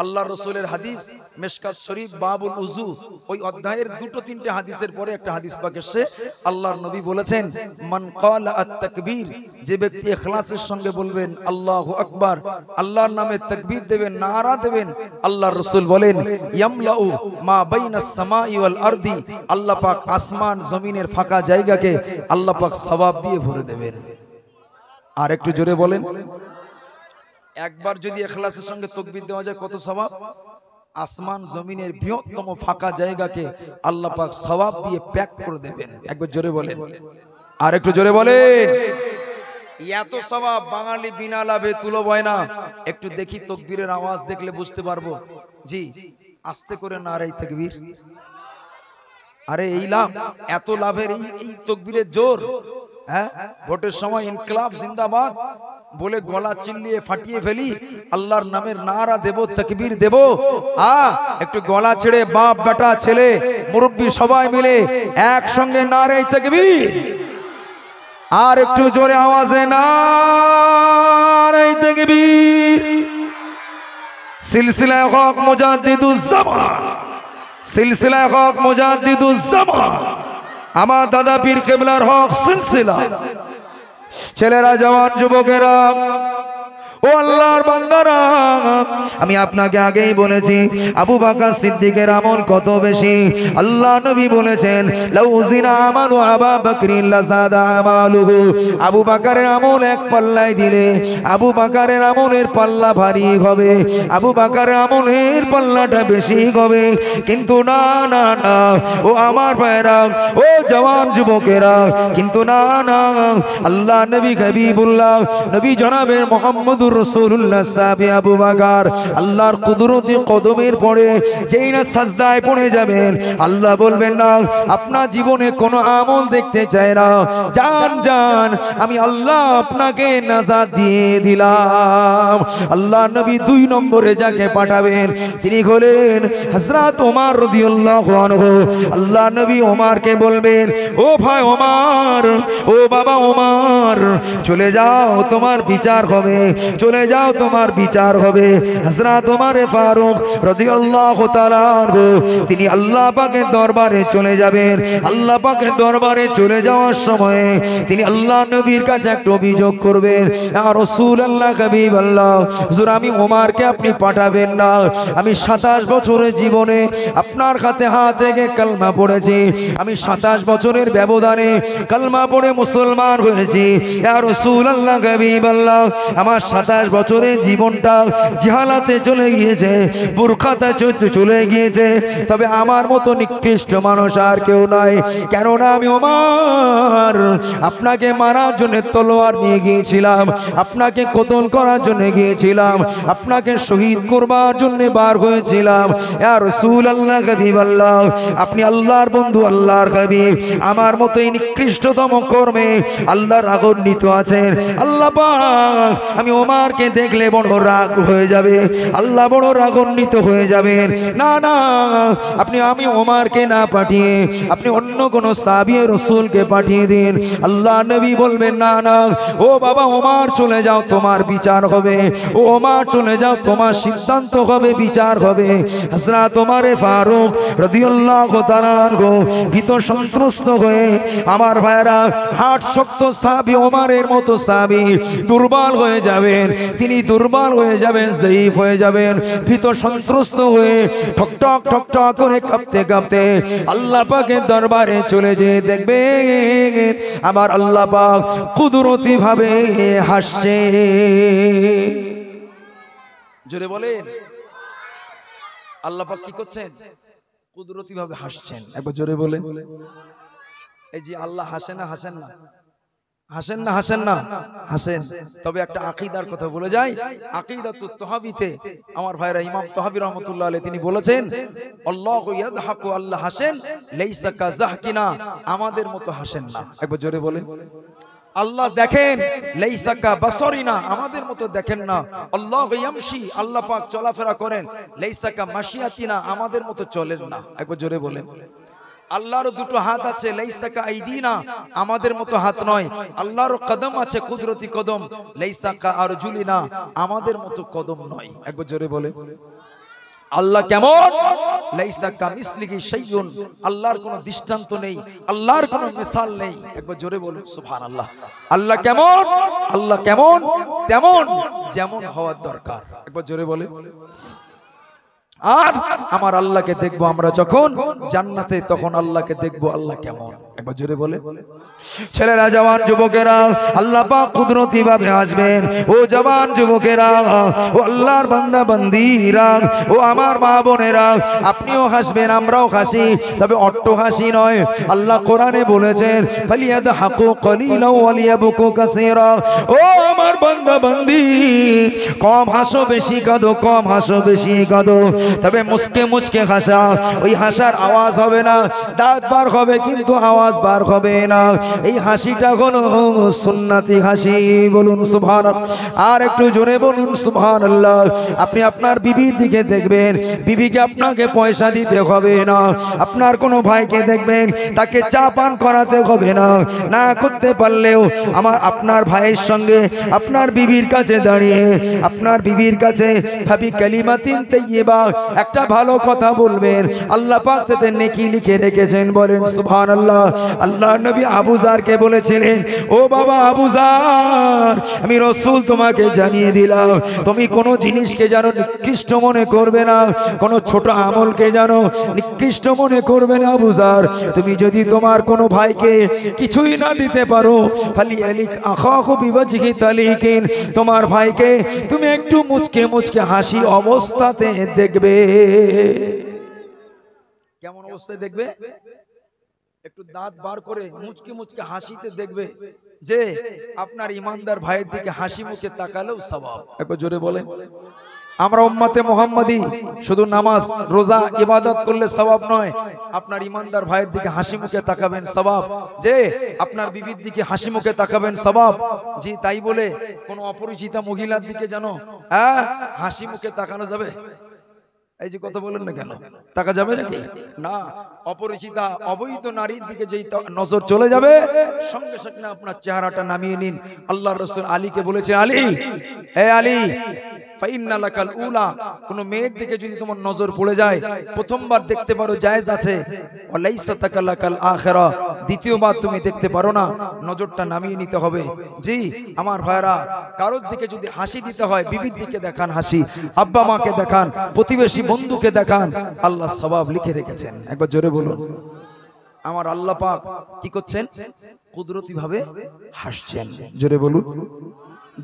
আল্লাহ রাসূলের হাদিস মিশকাত শরীফ বাবুল উযু, ওই অধ্যায়ের দুটো তিনটে হাদিসের পরে একটা হাদিস পাক এসেছে। আল্লাহর নবী বলেছেন, মান ক্বালা আত-তাকবীর, যে ব্যক্তি ইখলাসের সঙ্গে বলবেন আল্লাহু আকবার, আল্লাহর নামে তাকবীর দেবেন, নারা দেবেন, আল্লাহর রাসূল বলেন, ইয়ামলাউ মা বাইনাস সামাই ওয়াল আরদি, আল্লাহ পাক আসমান জমিনের ফাঁকা জায়গাকে আল্লাহ পাক সওয়াব দিয়ে ভরে দেবেন। আর একটু জোরে বলেন। একবার যদি ইখলাসের সঙ্গে তাকবীর দেওয়া যায় কত সওয়াব? আসমান জমিনের বৃহত্তম ফাঁকা জায়গাকে আল্লাহ পাক সওয়াব দিয়ে প্যাক করে দেবেন। একবার জোরে বলেন, আর একটু জোরে বলেন। এত সওয়াব বাঙালি বিনা লাভে তুলো বয় না। একটু দেখি তাকবীরের আওয়াজ দেখলে বুঝতে পারবো। জি, আস্তে করে নারায়ে তাকবীর। আরে এই লাভ, এত লাভের এই তাকবীরের জোর। হ্যাঁ, ভোটের সময় ইনকলাব জিন্দাবাদ বলে গলা চিল্লিয়ে ফাটিয়ে ফেলি, আল্লাহর নামের নারা দেব, তাকবীর দেব, একটু গলা ছেড়ে বাপ বেটা ছেলে মুরব্বি সবাই মিলে একসঙ্গে নারায়ে তাকবীর। আর একটু জোরে আওয়াজে নারায়ে তাকবীর। সিলসিলা হক মুজাদ্দিদুজ জামান, সিলসিলা হক মুজাদ্দিদুজ জামান, আমার দাদা পীর কেবলার হক সিলসিলা। ছেলেরা, জওয়ান, যুবকেরা, ও আল্লাহর বান্দারা, আমি আপনাকে আগেই বলেছি আবু বকর সিদ্দিকের আমল কত বেশি। আল্লাহ নবী বলেছেন, লাউ জিনা আমালু আবু বকরিন লাযাদা আমালুহু, আবু বকরের আমল এক পাল্লায় দিলে আবু বকরের আমলের পাল্লা ভারী হবে, আবু বকরের আমলের পাল্লাটা বেশি হবে। কিন্তু না না না, ও আমার ভাইরা, ও জওয়ান যুবকেরা, কিন্তু না না, আল্লাহ নবী হাবিবুল্লাহ নবী জনাবে মুহাম্মদুর রাসূলুল্লাহ সাহাবী আবু বকর আল্লাহর কুদরতি কদমের পড়ে যেই না সাজদায় পড়ে যাবেন, আল্লাহ বলবেন, না আপনার জীবনে কোনো আমল দেখতে চাই না, জান জান, আমি আল্লাহ আপনাকে নাজাত দিয়ে দিলাম। আল্লাহ নবী 2 নম্বরে যাকে পাঠাবেন তিনি হলেন হযরত ওমর রাদিয়াল্লাহু আনহু। আল্লাহ নবী ওমরকে বলবেন, ও ভাই ওমর, ও বাবা ওমর, চলে যাও, তোমার বিচার হবে, চলে যাও তোমার বিচার হবে। হযরত ওমর ফারুক রাদিয়াল্লাহু তাআলা আনহু তিনি আল্লাহ পাকের দরবারে চলে যাবেন। আল্লাহ পাকের দরবারে চলে যাওয়ার সময় তিনি আল্লাহ নবীর কাছে একটা অভিযোগ করবেন, ইয়া রাসূলুল্লাহ হাবিবাল্লাহ, হুজুর আমি ওমরকে আপনি পাঠাবেন না। আমি 27 বছরের জীবনে আপনার হাতে হাত রেখে কালমা পড়েছি, আমি 27 বছরের ব্যবধানে কালমা পড়ে মুসলমান হয়েছি। ইয়া রাসূলুল্লাহ হাবিবাল্লাহ, আমার 27 বছরের জীবনটা জিহালাতে চলে গিয়েছে, বুরখাতে চলে গিয়েছে, তবে আমার মতো নিকৃষ্ট মানুষ আর কেউ নাই। কেননা আমি ওমর আপনাকে মারার জন্য তলোয়ার নিয়ে গিয়েছিলাম, আপনাকে কতল করার জন্য গিয়েছিলাম, আপনাকে শহীদ করবার জন্য বার হয়েছিলাম। ইয়া রাসূলুল্লাহ হাবিবাল্লাহ, আপনি আল্লাহর বন্ধু, আল্লাহর হাবিব, আমার মতো এই নিকৃষ্টতম কর্মে আল্লাহর রাগান্বিত আছেন। আল্লাহ পাক আমি ওমরকে দেখলে বড় রাগ হয়ে যাবে, আল্লাহ বড় রাগান্বিত হয়ে যাবেন। না না, আমি ওমরকে না পাঠিয়ে আপনি অন্য কোন সাহাবী রাসূলকে পাঠিয়ে দিন। আল্লাহ নবী বলবেন না না, ও বাবা ওমর চলে যাও, তোমার বিচার হবে। ও ওমর চলে যাও, তোমার সিদ্ধান্ত হবে, বিচার হবে। হযরত ওমর ফারুক রাদিয়াল্লাহু তাআলা আনহু ভীত সন্ত্রস্ত হয়ে, আমার ভাইরা হাট শক্ত সাহাবী ওমরের মতো সাহাবী দুর্বল হয়ে যাবেন, তিনি দুর্বল হয়ে যাবেন, জয়ীফ হয়ে যাবেন, ভীত সন্ত্রস্ত হয়ে ঠকঠক ঠকঠক করে কাঁপতে কাঁপতে আল্লাহ পাকের দরবারে চলে যেয়ে দেখবেন আমার আল্লাহ পাক কুদরতি ভাবে হাসছে। জোরে বলেন, আল্লাহ পাক কি করছেন? কুদরতি ভাবে হাসছেন। একবার জোরে বলেন। এই যে আল্লাহ হাসেন না, হাসেন না, হাসেন না, হাসেন না, হাসেন। তবে একটা আকীদার কথা বলে যাই, আকীদাতুত তাহাবিতে আমার ভাইরা ইমাম তাহাবি রাহমাতুল্লাহ আলাইহি তিনি বলেছেন, আল্লাহু ইয়াদহাকু, আল্লাহ হাসেন, লাইসা কাযাহকিনা, আমাদের মতো হাসেন না। একবার জোরে বলেন। আল্লাহ দেখেন, লাইসা কাবাসরিনা, আমাদের মতো দেখেন না। আল্লাহু ইয়ামশি, আল্লাহ পাক চলাফেরা করেন, লাইসা কামাশিয়াতিনা, আমাদের মতো চলেন না। একবার জোরে বলেন। আল্লাহর দুটো হাত আছে, লাইসা কাআইদিনা, আমাদের মতো হাত নয়। আল্লাহর কদম আছে, কুদরতি কদম, লাইসা কাআরজুলিনা, আমাদের মতো কদম নয়। একবার জোরে বলে। আল্লাহ কেমন? লাইসা কামিসলিহি শাইউন, আল্লাহর কোনো দৃষ্টান্ত নেই, আল্লাহর কোনো মিসাল নেই। একবার জোরে বলুন সুবহানাল্লাহ। আল্লাহ কেমন? আল্লাহ কেমন? তেমন, যেমন হওয়ার দরকার। একবার জোরে বলে। আর আমার আল্লাহকে দেখবো আমরা যখন জান্নাতে, তখন আল্লাহকে দেখবো আল্লাহ কেমন। একবার জোরে বলে। ছেলেরা, জওয়ান যুবকেরা, আল্লাহ পাক কুদরতি ভাবে আসবেন। ও জওয়ান যুবকেরা, ও আল্লাহর বান্দা বান্দীরা, ও আমার মা বোনেরা, আপনিও হাসবেন, আমরাও হাসি, তবে অট্ট হাসি নয়। আল্লাহ কোরআনে বলেছেন, ফালিয়াদহাকু কলিলাও ওয়ালিয়াবকু কাসীরা। ও আমার বান্দা বান্দী, কম হাসো বেশি কাঁদো, কম হাসো বেশি কাঁদো, তবে মুচকে মুচকে হাসা। ওই হাসার আওয়াজ হবে না, দাঁত বার হবে কিন্তু আওয়াজ বার হবে না। এই হাসিটা হলো সুন্নতি হাসি। বলুন সুবহানাল্লাহ। আর একটু জোরে বলুন সুবহানাল্লাহ। আপনি আপনার বিবির দিকে দেখবেন, বিবিকে আপনাকে পয়সা দিতে হবে না। আপনার কোনো ভাইকে দেখবেন, তাকে চা পান করাতে হবে না। না করতে পারলেও আপনার ভাইয়ের সঙ্গে আপনার বিবির কাছে দাঁড়িয়ে আপনার বিবির কাছে ভাবি কালিমাতিন তাইয়্যিবা, একটা ভালো কথা বলবেন, আল্লাহ পাক তাতে নেকি লিখে রেখেছেন। বলেন সুবহানাল্লাহ। আল্লাহ নবী আবু যারকে বলেছিলেন, ও বাবা আবু যার, আমি রাসূল তোমাকে জানিয়ে দিলাম, তুমি কোনো জিনিসকে যেন নিকৃষ্ট মনে করবে না, কোনো ছোট আমলকে যেন নিকৃষ্ট মনে করবে না। আবু যার, তুমি যদি তোমার কোনো ভাইকে কিছুই না দিতে পারো, ফালিয়ালিক আখাহু বিওয়াজহি তালিকিন, তোমার ভাইকে তুমি একটু মুচকে মুচকে হাসি অবস্থাতে দেখবে। কেমন অবস্থায় দেখবে? একটু দাঁত বার করে মুচকি মুচকি হাসিতে দেখবে যে আপনার ইমানদার ভাইয়ের দিকে হাসি মুখে তাকালেও সওয়াব। একবার জোরে বলেন। আমরা উম্মতে মুহাম্মাদি শুধু নামাজ রোজা ইবাদত করলে সওয়াব নয়, আপনার ইমানদার ভাইয়ের দিকে হাসি মুখে তাকাবেন সওয়াব। যে আপনার বিবির দিকে হাসি মুখে তাকাবেন সওয়াব। জি তাই বলে কোন অপরিচিতা মহিলার দিকে জানো হাসি মুখে তাকানো যাবে? এই যে কথা বলেন না কেন, তাকা যাবে নাকি? না। অপরিচিতা অবৈধ নারীর দিকে যেই নজর চলে যাবে, সঙ্গে সঙ্গে আপনার চেহারাটা নামিয়ে নিন। আল্লাহর রাসূল আলীকে বলেছে, আলী এ আলী ফাইন্না লাকাল উলা, কোন মেয়ের দিকে যদি তোমার নজর পড়ে যায় প্রথমবার দেখতে পারো জায়েজ আছে, ওয়ালাইসা তাকালাকাল আখিরা, দ্বিতীয়বার তুমি দেখতে পারো না, নজরটা নামিয়ে নিতে হবে। জি আমার ভাইরা, কারোর দিকে যদি হাসি দিতে হয় বিবির দিকে দেখান হাসি, আব্বা মাকে দেখান, প্রতিবেশী বন্ধুকে দেখান, আল্লাহ সওয়াব লিখে রেখেছেন। একবার জোরে বলুন। আমার আল্লাহ পাক কি করছেন? কুদরতি ভাবে হাসছেন। জোরে বলুন।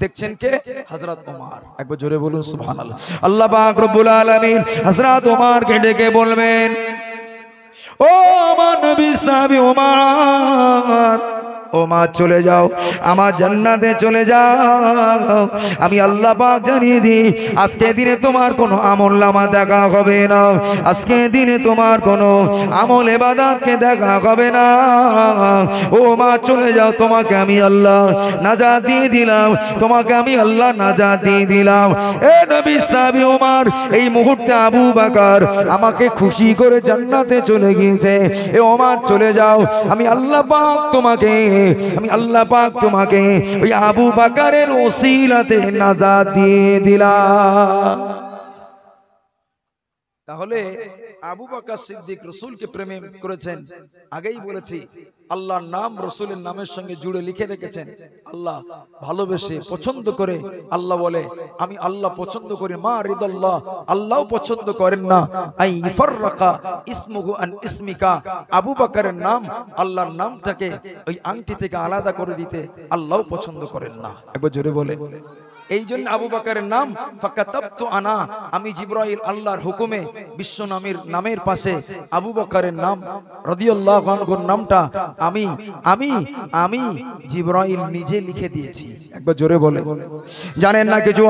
দেখছেন কে? হযরত ওমর। একবার জোরে বলুন সুবহানাল্লাহ। আল্লাহ পাক রব্বুল আলামিন হযরত ওমরকে ডেকে বলবেন, ও আমার নবী সাহাবী ওমর, ওমর চলে যাও, আমার জান্নাতে চলে যাও। আমি আল্লাহ পাক জানিয়ে দিই, আজকে দিনে তোমার কোনো আমল নামা দেখা হবে না, আজকে দিনে তোমার কোনো আমল ইবাদতকে দেখা হবে না। ও মা চলে যাও, তোমাকে আমি আল্লাহ নাজাত দিয়ে দিলাম, তোমাকে আমি আল্লাহ নাজাত দিয়ে দিলাম। এ নবী সাহাবী ওমর, এই মুহূর্তে আবু বকর আমাকে খুশি করে জান্নাতে চলে গিয়েছে। এ ওমর চলে যাও, আমি আল্লাহ পাক তোমাকে ওই আবু বকরের ওসিলাতে নাজাত দিয়ে দিলাম। তাহলে আবু বকর সিদ্দিক রাসূলকে প্রেম করেছেন, আগেই বলেছি আল্লাহর নাম রাসূলের নামের সঙ্গে জুড়ে লিখে রেখেছেন। আল্লাহ ভালোবেসে পছন্দ করে, আল্লাহ বলে আমি আল্লাহ পছন্দ করি, মা রিদাল্লাহ, আল্লাহও পছন্দ করেন না আই ফাররাকা ইসমুহু আন ইসমিকা, আবু বকরের নাম আল্লাহর নামটাকে ওই আংটি থেকে আলাদা করে দিতে আল্লাহও পছন্দ করেন না। একবার জোরে বলে। এই জন্য আবু বকরের নাম ফাকাতাবতু আনা, আমি জিবরাইল আল্লাহর হুকুমে বিশ্ব নামের পাশে আবু বকরের নাম রাদিয়াল্লাহু আনহুর নামটা আমি জিবরাইল নিজে লিখে দিয়েছি। একবার জোরে বলে। জানেন না কিছু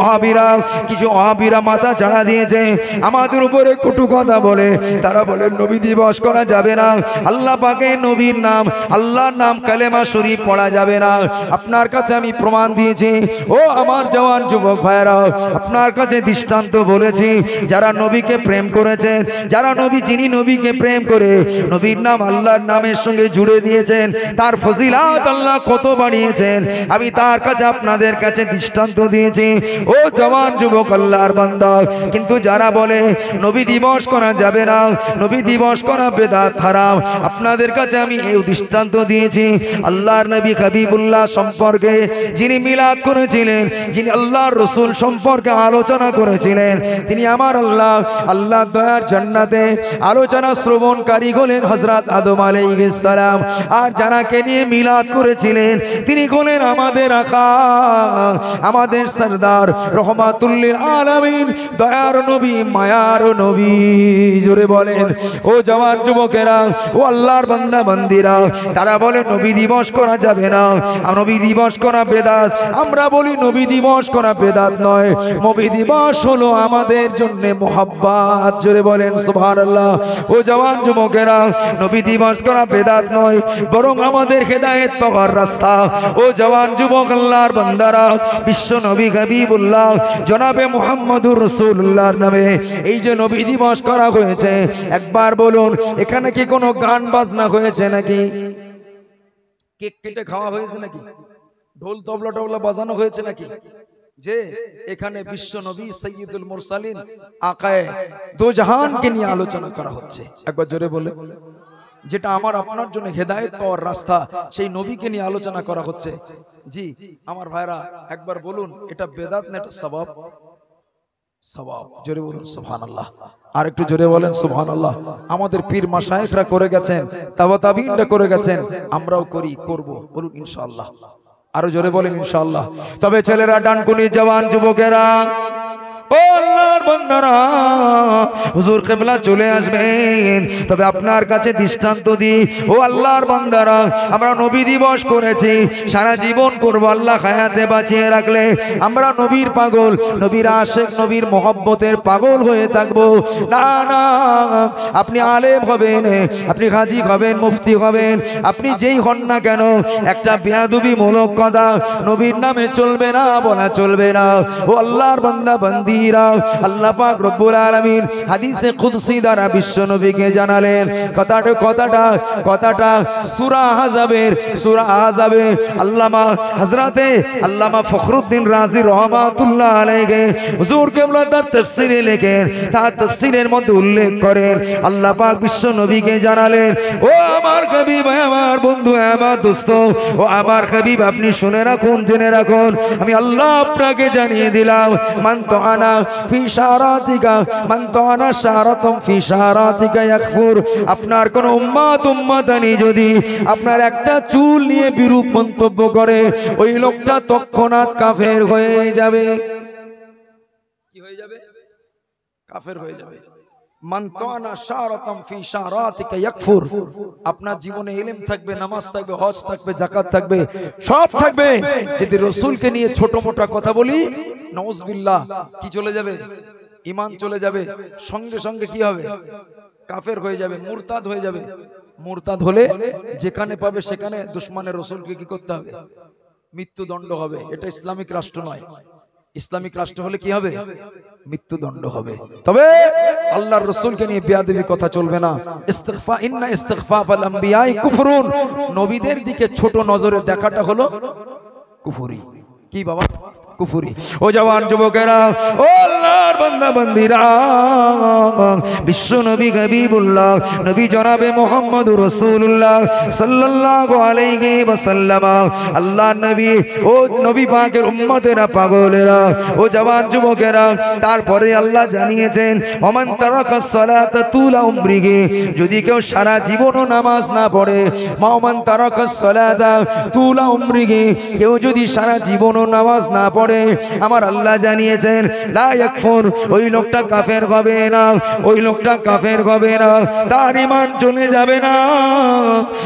ওহাবিরা মাথা চাড়া দিয়েছে, আমাদের উপরে কটু কথা বলে, তারা বলে নবী দিবস করা যাবে না, আল্লাহ পাকের নবীর নাম আল্লাহর নাম কালেমা শরীফ পড়া যাবে না। আপনার কাছে আমি প্রমাণ দিয়েছি, ও আমার জওয়ান যুবক ভাইরা, আপনার কাছে দৃষ্টান্ত বলেছি, যারা নবীকে প্রেম করেছেন, যারা যিনি নবীকে প্রেম করে নবীর নাম আল্লাহর নামের সঙ্গে জুড়ে দিয়েছেন, তার ফজিলত আল্লাহ কত বাড়িয়েছেন, আমি তার কাছে আপনাদের কাছে দৃষ্টান্ত দিয়েছি। ও জওয়ান যুবক আল্লাহর বান্দা, কিন্তু যারা বলে নবী দিবস করা যাবে না, নবী দিবস করা বেদাত হারাম, আপনাদের কাছে আমি এই দৃষ্টান্ত দিয়েছি। আল্লাহর নবী হাবিবুল্লাহ সম্পর্কে যিনি মিলাদ করেছিলেন, যিনি আল্লাহর রাসূল সম্পর্কে আলোচনা করেছিলেন, তিনি আমার আল্লাহ দয়ার জান্নাতে আলোচনা শ্রবণকারী হলেন হযরত আদম আলাইহিস সালাম। আর যারাকে নিয়ে মিলাদ করেছিলেন তিনি হলেন আমাদের আকা, আমাদের সরদার, রহমাতুল লিল আলামিন, দয়ার নবী, মায়ার নবী। জোরে বলেন। ও জওয়ান যুবকেরা, ও আল্লাহর বান্দা বান্দিরা, তারা বলে নবী দিবস করা যাবে না, নবী দিবস করা বেদাত। আমরা বলি নবী দিবস করা বেদাত নয়, নবী দিবস হলো আমাদের জন্য মোহাব্বত। জোরে বলেন সুবহানাল্লাহ। ও জওয়ান যুবকেরা, নবী দিবস করা বেদাত নয়, বরং আমাদের হেদায়েত পাওয়ার রাস্তা। ও জওয়ান যুবক আল্লাহর বান্দারা, বিশ্ব নবী হাবিবুল্লাহ জনাবে মুহাম্মদুর রাসূলুল্লাহর নামে এই যে নবী দিবস করা হয়েছে, একবার বলুন এখানে কি কোনো গান বাজনা হয়েছে নাকি? কেক কেটে খাওয়া হয়েছে নাকি? ঢোল তবলা বাজানো হয়েছে নাকি? যে এখানে বিশ্ব নবী সাইয়্যিদুল মুরসালিন আকায়ে দো জাহানকে নিয়ে আলোচনা করা হচ্ছে। একবার জোরে বলে। যেটা আমার আপনার জন্য হেদায়েত পাওয়ার রাস্তা, সেই নবীকে নিয়ে আলোচনা করা হচ্ছে। জি আমার ভাইরা, একবার বলুন এটা বেদাত না এটা সওয়াব? সওয়াব। জোরে বলুন সুবহানাল্লাহ। আর একটু জোরে বলেন সুবহানাল্লাহ। আমাদের পীর মাশায়েখরা করে গেছেন, তাবিঈনরা করে গেছেন, আমরাও করব। বলুন ইনশাআল্লাহ। আরো জোরে বলেন ইনশাআল্লাহ। তবে ছেলেরা, ডানকুনি জওয়ান যুবকেরা, ও আল্লাহর বান্দারা, হুজুর কিবলা চলে আসবেন। তবে আপনার কাছে দৃষ্টান্ত দিই, ও আল্লাহর বান্দারা, আমরা নবী দিবস করেছি, সারা জীবন করব, আল্লাহ হায়াতে বাঁচিয়ে রাখলে আমরা নবীর পাগল, নবীর আশিক, নবীর মহব্বতের পাগল হয়ে থাকবো। না না, আপনি আলেম হবেন, আপনি হাজী হবেন, মুফতি হবেন, আপনি যেই হন না কেন, একটা বেয়াদবি মূলক কথা নবীর নামে চলবে না, বলা চলবে না। ও আল্লাহর বান্দা বান্দি, আল্লাহ পাক রব্বুল আলামিন হাদিসে কুদসি দ্বারা বিশ্ব নবীকে জানালেন কথাটা সূরা আহজাবে আল্লামা হযরতে আল্লামা ফখরুদ্দিন রাজি রহমাতুল্লাহ আলাইহি হুজুর কিবলা তার তাফসীরে লেখেন, তার তাফসীরের মধ্যে উল্লেখ করেন আল্লাহ পাক বিশ্ব নবীকে জানালেন, ও আমার হাবিব, আমার বন্ধু, আমার দোস্ত, ও আমার হাবিব, আপনি শুনে রাখুন, জেনে রাখুন, আমি আল্লাহ আপনাকে জানিয়ে দিলাম, মান তাআনা ফি শারাতিকা, মান তাআনা শারাতুম ফি শারাতিকা ইয়াকফুর। আপনার কোন উম্মতানি যদি আপনার একটা চুল নিয়ে বিরূপ মন্তব্য করে, ওই লোকটা তৎক্ষণাৎ কাফের হয়ে যাবে। কি হয়ে যাবে? কাফের হয়ে যাবে। মান তাআনা শারাতাম ফি শারাতিকা ইয়াকফুর। আপনার জীবনে ইলম থাকবে, নামাজ থাকবে, হজ থাকবে, যাকাত থাকবে, সব থাকবে, যদি রাসূলকে নিয়ে ছোট মোটা কথা বলি, নাউজুবিল্লাহ, কি চলে যাবে? ঈমান চলে যাবে। সঙ্গে সঙ্গে কি হবে? কাফের হয়ে যাবে, মুরতাদ হয়ে যাবে। মুরতাদ হলে যেখানে পাবে সেখানে দুশমনের রাসূলকে কি করতে হবে? মৃত্যুদণ্ড হবে। এটা ইসলামিক রাষ্ট্র নয়। ইসলামিক রাষ্ট্র হলে কি হবে? মৃত্যুদণ্ড হবে। তবে আল্লাহর রাসূলকে নিয়ে বেয়াদবি কথা চলবে না। ইস্তিগফা, ইন্না ইস্তিগফাফাল আমবিয়াই কুফরুন। নবীদের দিকে ছোট নজরে দেখাটা হলো কুফরি। কি বাবা? কুফরি। ও জওয়ান যুবকেরা, ও আল্লাহর বান্দা বান্দীরা, বিশ্ব নবী হাবিবুল্লাহ নবী জনাবে মুহাম্মদুর রাসূলুল্লাহ সাল্লাল্লাহু আলাইহি ওয়াসাল্লাম, আল্লাহর নবী, ও নবী পাকের উম্মতেরা, পাগলেরা, ও জওয়ান যুবকেরা, তারপরে আল্লাহ জানিয়েছেন, ওমান তারাকাস সালাতা তুলা উমরিহি, যদি কেউ সারা জীবনও নামাজ না পড়ে, ওমান তারাকাস সালাতা তুলা উমরিহি, কেউ যদি সারা জীবনও নামাজ না পড়ে, আমার আল্লাহ জানিয়েছেন, লা ইয়াকফুর, ওই লোকটা কাফের হবে না, ওই লোকটা কাফের হবে না, তার ঈমান চলে যাবে না।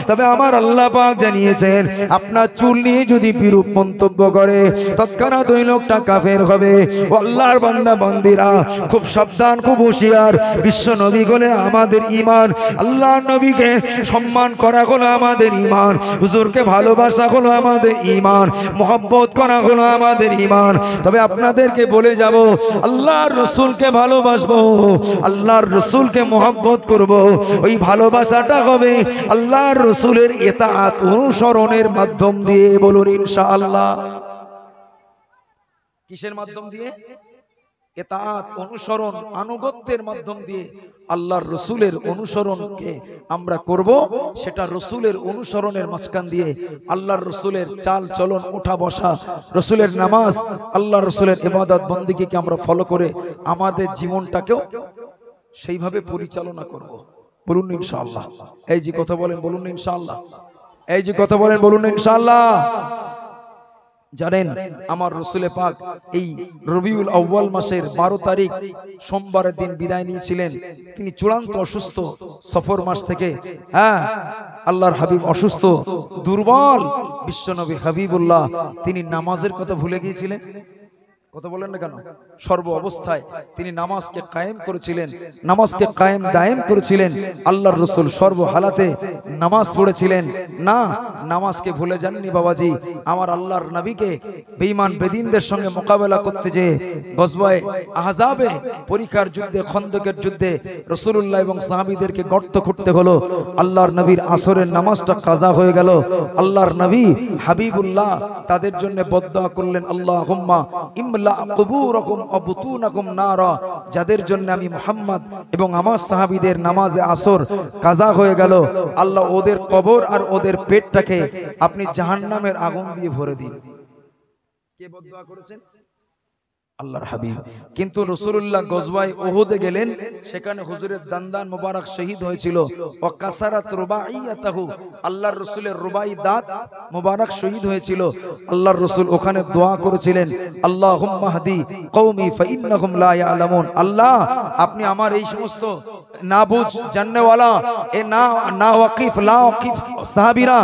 তবে আমার আল্লাহ পাক জানিয়েছেন, আপনার চুল নিয়ে যদি বিরূপ মন্তব্য করে, তৎক্ষণাৎ ওই লোকটা কাফের হবে। ও আল্লাহর বান্দা বান্দীরা, খুব সাবধান, খুব হুঁশিয়ার। বিশ্ব নবী হলে আমাদের ঈমান, আল্লাহর নবীকে সম্মান করা হলো আমাদের ঈমান, হুজুরকে ভালোবাসা হলো আমাদের ঈমান, মহব্বত করা হলো আমাদের ঈমান। তবে আপনাদেরকে বলে যাব, আল্লাহর রাসূলকে ভালোবাসবো, আল্লাহর রাসূলকে মহব্বত করব, ওই ভালোবাসাটা হবে আল্লাহর রাসূলের ইতাআত অনুসরণের মাধ্যম দিয়ে। বলুন ইনশাআল্লাহ। কিসের মাধ্যম দিয়ে? ইতাআত, অনুসরণ, আনুগত্যের মাধ্যম দিয়ে আল্লাহর রাসূলের অনুসরণকে আমরা করব। সেটা রাসূলের অনুসরণের মাঝখান দিয়ে আল্লাহর রাসূলের চাল চলন, ওঠা বসা, রাসূলের নামাজ, আল্লাহর রাসূলের ইবাদত বন্দেগীকে আমরা ফলো করে আমাদের জীবনটাকেও সেইভাবে পরিচালনা করব। বলুন ইনশাআল্লাহ। এই যে কথা বলেন, বলুন ইনশাআল্লাহ। এই যে কথা বলেন, বলুন ইনশাআল্লাহ। জানেন, আমার রাসূল পাক এই রবিউল আউয়াল মাসের 12 তারিখ সোমবারের দিন বিদায় নিয়েছিলেন। তিনি চূড়ান্ত অসুস্থ, সফর মাস থেকে। হ্যাঁ, আল্লাহর হাবিব অসুস্থ, দুর্বল। বিশ্বনবী হাবিবুল্লাহ তিনি নামাজের কথা ভুলে গিয়েছিলেন। কথা বলেন না কেন? সর্ব অবস্থায় তিনি নামাজকে কায়েম করেছিলেন, নামাজকে কায়েম দায়েম করেছিলেন। আল্লাহর রাসূল সর্ব হালাতে নামাজ পড়েছিলেন। না, নামাজকে ভুলে যাননি বাবাজি। আমার আল্লাহর নবীকে বেঈমান বেদিনদের সঙ্গে মোকাবেলা করতে যে গজওয়ায়ে আহজাবে, পরীক্ষার যুদ্ধে, খন্দকের যুদ্ধে রাসূলুল্লাহ এবং সাহাবীদেরকে গর্ত করতে হলো। আল্লাহর নবীর আসরের নামাজটা কাজা হয়ে গেল। আল্লাহর নবী হাবিবুল্লাহ তাদের জন্য বদদুআ করলেন, আল্লাহুম্মা ইমলা কুবুরকুম ওয়া বুতুনাকুম নারা, যাদের জন্য আমি মুহাম্মদ এবং আমার সাহাবীদের নামাজে আসর কাজা হয়ে গেল, আল্লাহ ওদের কবর আর ওদের পেটটাকে আপনি জাহান্নামের আগুন দিয়ে ভরে দিন। কে বদদুআ করেছেন? আল্লাহর হাবিব। কিন্তু রাসূলুল্লাহ গজওয়ায়ে উহুদে গেলেন, সেখানে হুজুরের দান্দান মোবারক শহীদ হয়েছিল। ওয়া কাসারাত রুবাইয়াতাহু, আল্লাহর রাসূলের রুবাই দাঁত মোবারক শহীদ হয়েছিল। আল্লাহর রাসূল ওখানে দোয়া করেছিলেন, আল্লাহুম্মা হাদি কওমি ফাইন্নাহুম লা ইয়ালামুন। আল্লাহ, আপনি আমার এই সমস্ত না বুঝ জাননেওয়ালা, এ না ওয়াকিফ, লা ওয়াকিফ সাহাবীরা,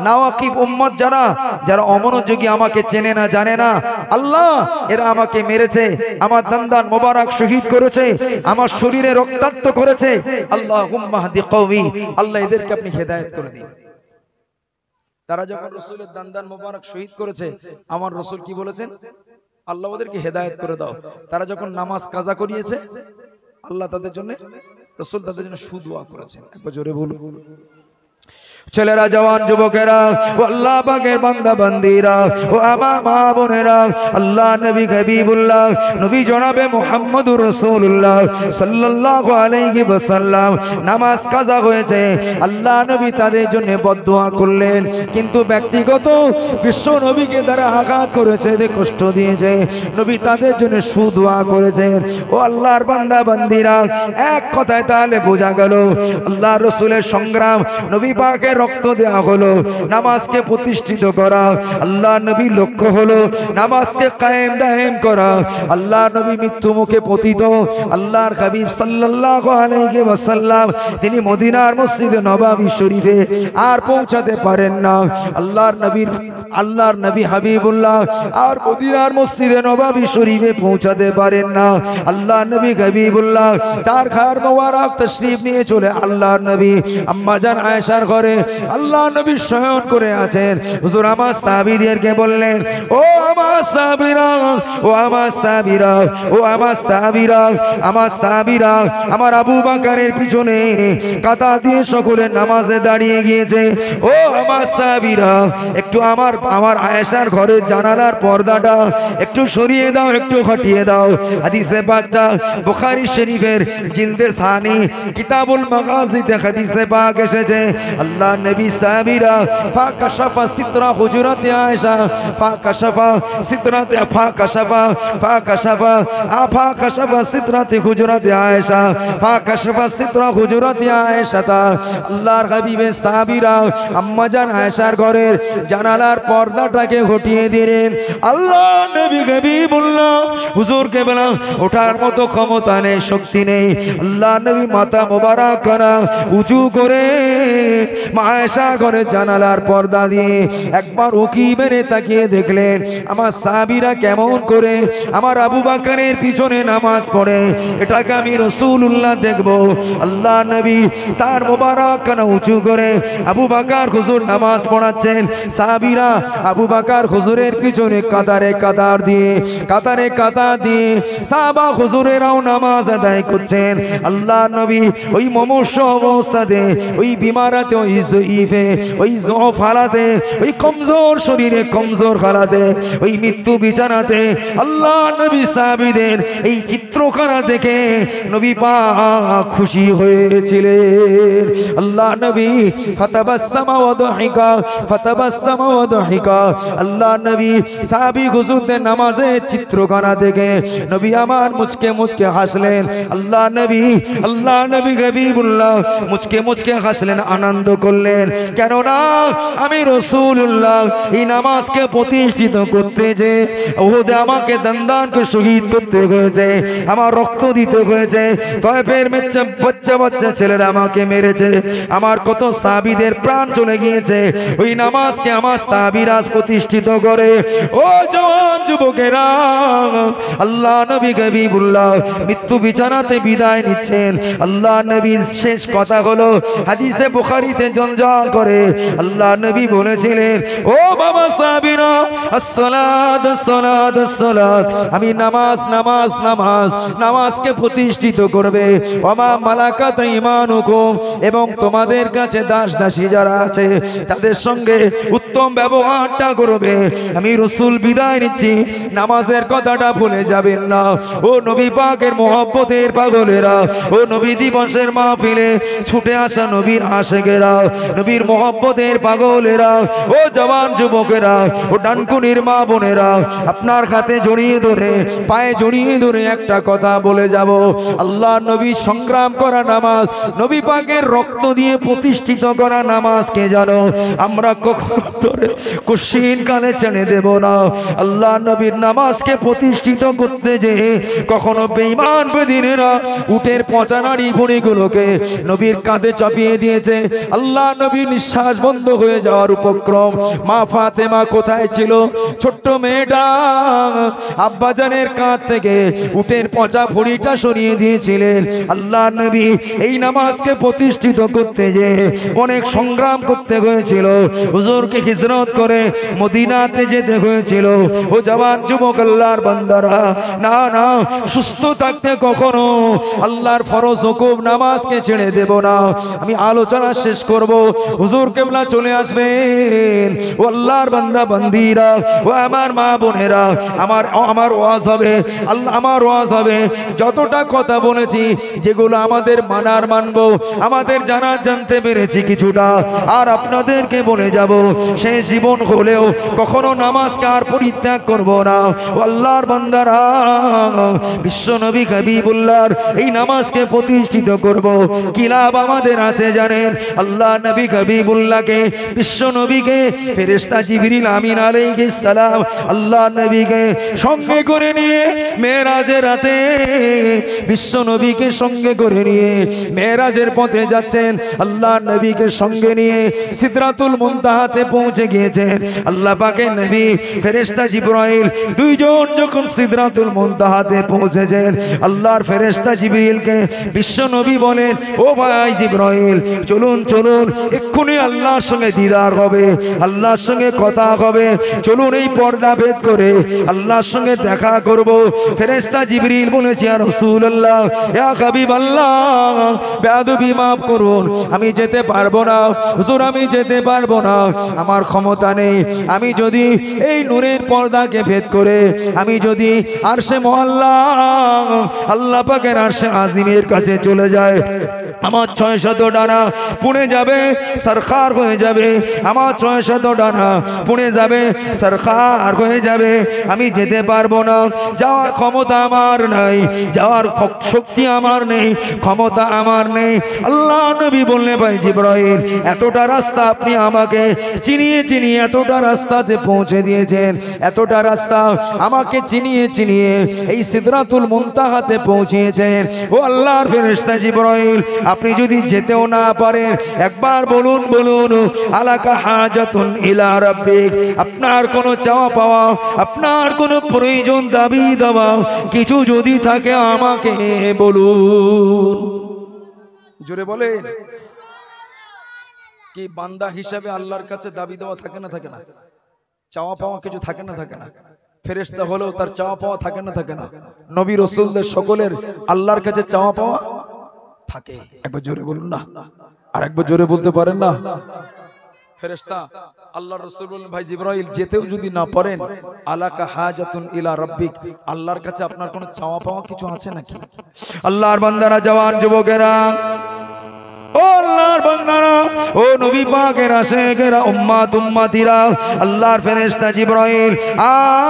না ওয়াকিফ উম্মত যারা যারা অমনোযোগী, আমাকে চেনে না, জানে না, আল্লাহ এরা আমাকে মেরেছে, আমার দান্দান মোবারক শহীদ করেছে, আমার শরীরে রক্তাক্ত করেছে। আল্লাহুম্মা হাদি কওমি, আল্লাহ এদেরকে আপনি হেদায়েত করে দিন। তারা যখন রাসূলের দান্দান মোবারক শহীদ করেছে, আমার রাসূল কি বলেছেন? আল্লাহ ওদেরকে হেদায়েত করে দাও। তারা যখন নামাজ কাজা করিয়েছে আল্লাহ তাদের জন্য, রাসূল তাদের জন্য সুদোয়া করেছেন। একবার জোরে বলুন। ছেলেরা, জওয়ান, যুবকেরা, ও আল্লাহ পাকের বান্দা বান্দীরা, ও আমার মা বোনেরা, আল্লাহ নবী হাবিবুল্লাহ নবী জনাবে মুহাম্মদুর রাসূলুল্লাহ সাল্লাল্লাহু আলাইহি ওয়াসাল্লাম নামাজ কাজা হয়েছে, আল্লাহ নবী তাদের জন্য বদদুয়া করলেন। কিন্তু ব্যক্তিগত বিশ্ব নবীকে তারা আঘাত করেছে, কষ্ট দিয়েছে, নবী তাদের জন্য সুদোয়া করেছেন। ও আল্লাহর বান্দা বান্দীরা, এক কথায় তাহলে বোঝা গেল আল্লাহ রাসূলের সংগ্রাম, নবী পাকের রক্ত দেওয়া হলো, নামাজকে প্রতিষ্ঠিত করা। আল্লাহ নবী লক্ষ্য হলো নামাজকে কায়েম দায়েম করা। আল্লাহ নবী মৃত্যু মুখে পতিত আল্লাহর হাবিব সাল্লাল্লাহু আলাইহি ওয়াসাল্লাম তিনি মদিনার মসজিদে নববী শরীফে আর পৌঁছাতে পারেন না। আল্লাহর নবী হাবিবুল্লাহ আর মদিনার মসজিদে নববী শরীফে পৌঁছাতে পারেন না। আল্লাহর নবী হাবিবুল্লাহ তার ঘর মোবারক তশরীফ নিয়ে চলে আল্লাহর নবী আম্মা জান আয়েশার ঘরে আল্লাহ নবী শয়ন করে আছেন। হুজুর আমার সাহাবীদেরকে বললেন, ও আমার সাহাবীরা, ও আমার সাহাবীরা, ও আমার সাহাবীরা, আমার সাহাবীরা আমার আবু বকরের পিছনে কাতার দিয়ে সকলে নামাজে দাঁড়িয়ে গিয়েছে। ও আমার সাহাবীরা, একটু আমার আয়েশার ঘরের জানালার পর্দাটা একটু সরিয়ে দাও, একটু হটিয়ে দাও। হাদিসে পাকটা বুখারী শরীফের জিলদে সানি কিতাবুল মাগাজিতে হাদিসে পাক এসেছে। আল্লাহ নবী সাহাবীরা ফাকাশাফা সিতরা হুজুরাতে আয়েশা, ফাকাশাফা সিতরাতে ফাকাশাফা ফাকাশাফা ফাকাশাফা সিতরাতে হুজুরাতে আয়েশা, ফাকাশাফা সিতরা হুজুরাতে আয়েশা। আল্লাহর হাবিবের সাহাবীরা আম্মা জান আয়েশার ঘরের জানালার পর্দাটাকে হটিয়ে দিলেন। আল্লাহ নবী হাবিবুল্লাহ হুজুরকে বলা ওঠার মতো ক্ষমতা নেই, শক্তি নেই। আল্লাহ নবী মাথা মোবারক করা উঁচু করে মা আয়েশা ঘরে জানালার পর্দা দিয়ে একবার উকি মেরে তাকিয়ে দেখলেন আমার সাহাবীরা কেমন করে আমার আবু বকরের পিছনে নামাজ পড়ে, এটাকে আমি রাসূলুল্লাহ দেখব। আল্লাহ নবী তার মোবারক কানা উঁচু করে আবু বকর হুজুর নামাজ পড়াচ্ছেন, সাহাবীরা আবু বকর হুজুরের পিছনে কাতারে কাতার দিয়ে সাহাবা হুজুরেরাও নামাজ আদায় করছেন। আল্লাহ নবী ওই মুমূর্ষ অবস্থাতে, ওই বিমারাতে, ওই জয়ীফে, ওই জয়ফ হালাতে, ওই কমজোর শরীরে কমজোর হালাতে, ওই মৃত্যু বিছানাতে আল্লাহ নবী সাহাবীদের এই চিত্রখানা দেখে নবী পাক খুশি হয়েছিলেন। আল্লাহ নবী ফাতাবাসসামা ওয়া দাহিকা, আল্লাহ নবী সাহাবী হুজুরদের নামাজের চিত্রখানা দেখে নবী আমার মুচকে হাসলেন। আল্লাহ নবী হাবিবুল্লাহ মুচকে হাসলেন, আনন্দ করলেন। কেননা আমি রাসূলুল্লাহ এই নামাজকে প্রতিষ্ঠিত করতে যে ওহদে আমাকে দন্দানকে শহীদ করতে হয়েছে, আমার রক্ত দিতে হয়েছে, তয়েফের বাচ্চা ছেলেরা আমাকে মেরেছে, আমার কত সাহাবীদের প্রাণ চলে গিয়েছে, ওই নামাজকে আমার সাহাবীরা প্রতিষ্ঠিত করে। ও জওয়ান যুবকেরা, আল্লাহ নবী হাবিবুল্লাহ মৃত্যু বিছানাতে বিদায় নিচ্ছেন। আল্লাহ নবীর শেষ কথা হলো হাদিসে বুখারীতে জঞ্জাল করে আল্লাহ নবী বলেছিলেন, ও বাবা সাহাবীরা, আসসালাত আসসালাত আসসালাত, আমি নামাজকে প্রতিষ্ঠিত করবে। ওমা মালাকাত ঈমানুকুম, এবং তোমাদের কাছে দাস দাসী যারা আছে তাদের সঙ্গে উত্তম ব্যবহারটা করবে। আমি রাসূল বিদায় নিচ্ছি, নামাজের কথাটা ভুলে যাবেন না। ও নবী পাকের মহব্বতের পাগলেরা, ও নবী দিবসের মাহফিলে ছুটে আসা নবীর আশিকেরা, নবীর মহব্বতের পাগলেরা, ও জওয়ান যুবকেরা, ও ডানকুনির মা বোনেরা, আপনার হাতে জড়িয়ে ধরে পায়ে জড়িয়ে ধরে একটা কথা বলে যাব। আল্লাহ নবী সংগ্রাম করা নামাজ, নবী পাকের রক্ত দিয়ে প্রতিষ্ঠিত করা নামাজকে জানো আমরা কখনো ধরে কঠিন কালে ছেড়ে দেব না। আল্লাহ নবীর নামাজকে প্রতিষ্ঠিত করতে যে কখনো বেঈমান বেদিনেরা উটের পচা নাড়ি ভুঁড়িগুলোকে নবীর কাঁধে চাপিয়ে দিয়েছে, আল্লাহ নবী নিঃশ্বাস বন্ধ হয়ে যাওয়ার উপক্রম। মা ফাতেমা কোথায় ছিল? ছোট্ট মেয়েটা আব্বাজানের কাঁধ থেকে উটের পচা ভুঁড়িটা সরিয়ে দিয়েছিলেন। আল্লাহ নবী এই নামাজকে প্রতিষ্ঠিত করতে যে অনেক সংগ্রাম করতে হয়েছিল। হুজুরকে হিজরত করে মদিনাতে যেতে হয়েছিল। ও জওয়ান যুবক আল্লাহর বান্দারা, না না, সুস্থ থাকতে কখনো আল্লাহর ফরজ হুকুম নামাজকে ছেড়ে দেব না। আমি আলোচনা শেষ করব, হুজুর কেবলা চলে আসবেন। ও আল্লাহর বান্দা বান্দিরা, ও আমার মা বোনেরা, আমার ওয়াজ হবে, আল্লাহ আমার ওয়াজ হবে। যতটা কথা বলেছি, যেগুলো আমাদের মানার মানবো, আমাদের জানতে পেরেছি কিছুটা, আর আপনাদেরকে বলে যাব, সেই জীবন হলেও কখনো নামাজকে আর পরিত্যাগ করব না। ও আল্লাহর বান্দারা, বিশ্ব নবী হাবিবুল্লাহর এই নামাজকে প্রতিষ্ঠিত করব। কি লাভ আমাদের আছে জানেন? আল্লাহ নবী হাবিবুল্লাহকে, বিশ্ব নবীকে ফেরেশতা জিবরিল আমিন আলাইহিস সালাম আল্লাহ নবীকে সঙ্গে করে নিয়ে মেরাজের রাতে বিশ্ব নবীকে সঙ্গে করে নিয়ে মেরাজের পথে যাচ্ছেন। আল্লাহ নবীকে সঙ্গে নিয়ে সিদরাতুল মুনতাহাতে পৌঁছে গিয়েছেন। আল্লাহ পাকের নবী ফেরেশতা জিবরাইল দুইজন যখন সিদরাতুল মুনতাহাতে পৌঁছেছেন, আল্লাহর ফেরেশতা জিবরিলকে বিশ্ব নবী বলেন, ও ভাই জিবরাইল, চলুন চলুন, এক্ষুনি আল্লাহর সঙ্গে দিদার হবে, আল্লাহর সঙ্গে কথা হবে, চলুন এই পর্দা ভেদ করে আল্লাহর সঙ্গে দেখা করব। ফেরেশতা জিবরিল বলেছে, ইয়া রাসূলুল্লাহ, ইয়া হাবিবাল্লাহ, বেয়াদবি মাফ করুন, আমি যেতে পারবো না হুজুর, আমি যেতে পারবো না, আমার ক্ষমতা নেই। আমি যদি এই নূরের পর্দাকে ভেদ করে আমি যদি আরশে মুআল্লা আল্লাহ পাকের আরশে আজিমের কাছে চলে যায়, আমার 600 ডানা পুড়ে যাবে, সরখার হয়ে যাবে। আমার 600 ডানা পুড়ে যাবে, সরখার হয়ে যাবে। আমি যেতে পারবো না, যাওয়ার ক্ষমতা আমার নাই, যাওয়ার শক্তি আমার নেই, ক্ষমতা আমার নেই। আল্লাহ নবী বললেন, ভাই জিবরাইল, এতটা রাস্তা আপনি আমাকে চিনিয়ে চিনিয়ে এতটা রাস্তাতে পৌঁছে দিয়েছেন, এতটা রাস্তা আমাকে চিনিয়ে চিনিয়ে এই সিদরাতুল মুনতাহাতে পৌঁছিয়েছেন। ও আল্লাহর ফেরেশতা জিবরাইল, আপনি যদি যেতেও না পারেন, একবার বলুন বলুন, আলাকা হাজাতুন ইলা রাব্বিক, আপনার কোনো চাওয়া পাওয়া, আপনার কোনো প্রয়োজন, দাবি দাওয়া কিছু যদি থাকে আমাকে বলুন। জোরে বলেন। কি বান্দা হিসাবে আল্লাহর কাছে দাবি দেওয়া থাকে না থাকে না? চাওয়া পাওয়া কিছু থাকে না থাকে না? ফেরেশতা হলেও তার চাওয়া পাওয়া থাকে না থাকে না? নবী রাসূলদের সকলের আল্লাহর কাছে চাওয়া পাওয়া থাকে। একবার জোরে বলুন না, আর একবার জোরে বলতে পারেন না? ফেরেশতা আল্লাহর রাসূল বলেন, ভাই জিবরাইল, যেতেও যদি না পারেন, আলাকা হাজাতুন ইলা রাব্বিক, আল্লাহর কাছে আপনার কোনো চাওয়া পাওয়া কিছু আছে নাকি? আল্লাহর বান্দারা, জওয়ান যুবকেরা, ও আল্লাহর বান্দারা, ও নবী পাকের আশিকেরা, উম্মত উম্মতিরা, আল্লাহর ফেরেশতা জিবরাইল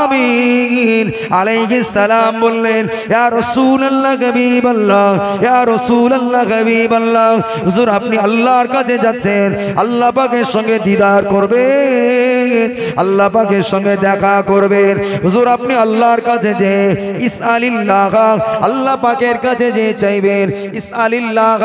আমিন আলাইহিস সালাম বললেন, ইয়া রাসূলুল্লাহ হাবিবাল্লাহ, ইয়া রাসূলুল্লাহ হাবিবাল্লাহ, হুজুর আপনি আল্লাহর কাছে যাচ্ছেন, আল্লাহ পাকের সঙ্গে দিদার করবেন, আল্লাহ পাকের সঙ্গে দেখা করবেন। হুজুর আপনি আল্লাহর কাছে যে ইসআলিল্লাহ, আল্লাহ পাকের কাছে যে চাইবেন, ইসআলিল্লাহ,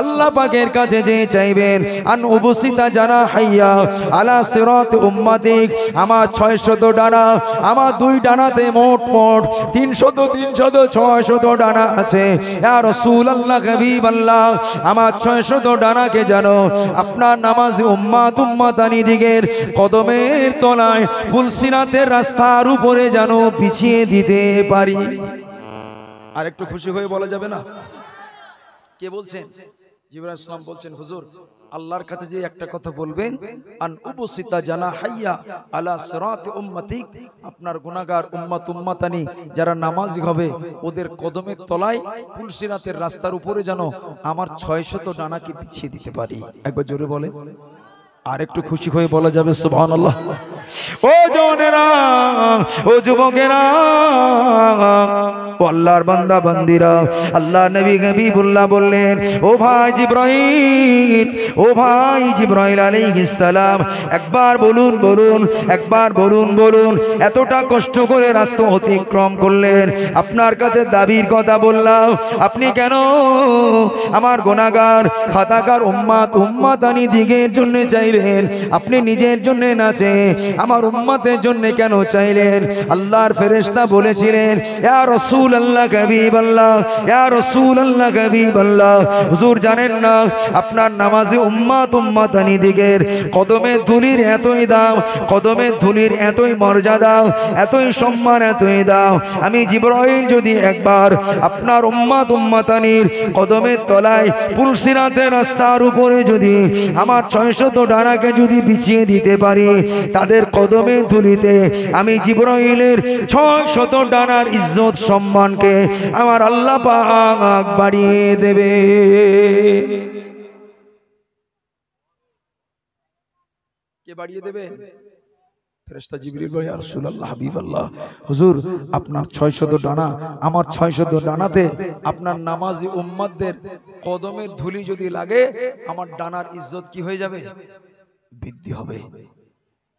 আল্লাহ পাকের কাছে যে চাইবেন, আন উবসিতা জানা হাইয়া আলা সিরাত উম্মতিক, আমার 600 ডানা, আমার 2 ডানাতে মোট 300 600 ডানা আছে। ইয়া রাসূলুল্লাহ হাবিবাল্লাহ, আমার 600 ডানাকে জানো আপনার নামাজি উম্মত উম্মতানি দিগের কদমের তলায় ফুলসিরাতের রাস্তার উপরে জানো বিছিয়ে দিতে পারি। আর একটু খুশি হয়ে বলা যাবে না? কে বলছেন? জিবরাইল ইসলাম বলছেন, হুজুর আল্লাহর কাছে যে একটা কথা বলবেন, আন উবসিতা জানা হাইয়া আলা সিরাত উম্মতিক, আপনার গুনাহগার উম্মত উম্মতানি যারা নামাজি হবে ওদের কদমের তলায় ফুলসিরাতের রাস্তার উপরে যেন আমার 600 ডানাকে বিছিয়ে দিতে পারি। একবার জোরে বলে, আর একটু খুশি হয়ে বলা যাবে সুবহানাল্লাহ। ও জনেরা, ও যুবকেরা, ও ও আল্লাহর বান্দা বান্দিরা, আল্লাহ নবী হাবিবুল্লাহ বললেন, ও ভাই জিবরাইল, ও ভাই জিবরাইল আলাইহিস সালাম, একবার বলুন বলুন, একবার বলুন বলুন, এতটা কষ্ট করে রাস্তা অতিক্রম করলেন, আপনার কাছে দাবির কথা বললাম, আপনি কেন আমার গুনাহগার খাতাকার উম্মাতানি দিগের জন্য চাইলেন? আপনি নিজের জন্য না চেয়ে আমার উম্মতের জন্য কেন চাইলেন? আল্লাহর ফেরেশতা বলেছিলেন, ইয়া রাসূলুল্লাহ হাবিবাল্লাহ, ইয়া রাসূলুল্লাহ হাবিবাল্লাহ, হুজুর জানেন না আপনার নামাজি উম্মাতানি দিগের কদমের ধুলির এতই দাম, কদমের ধুলির এতই মর্যাদা, এতই সম্মান, এতই দাম। আমি জিবরাইল যদি একবার আপনার উম্মাতানির কদমের তলায় পুলসিরাতের রাস্তার উপরে যদি আমার 600 ডানাকে যদি বিছিয়ে দিতে পারি, তাদের কদমের ধুলিতে আমি জিবরাইলের 600 ডানার ইজ্জত সম্মানকে আমার আল্লাহ পাক বাড়িয়ে দেবে। কে বাড়িয়ে দেবে? ফেরেশতা জিবরিল বলে, ইয়া রাসূলুল্লাহ হাবিবাল্লাহ, হুজুর আপনার 600 ডানা, আমার 600 ডানাতে আপনার নামাজি উম্মতদের কদমের ধুলি যদি লাগে, আমার ডানার ইজ্জত কি হয়ে যাবে? বৃদ্ধি হবে।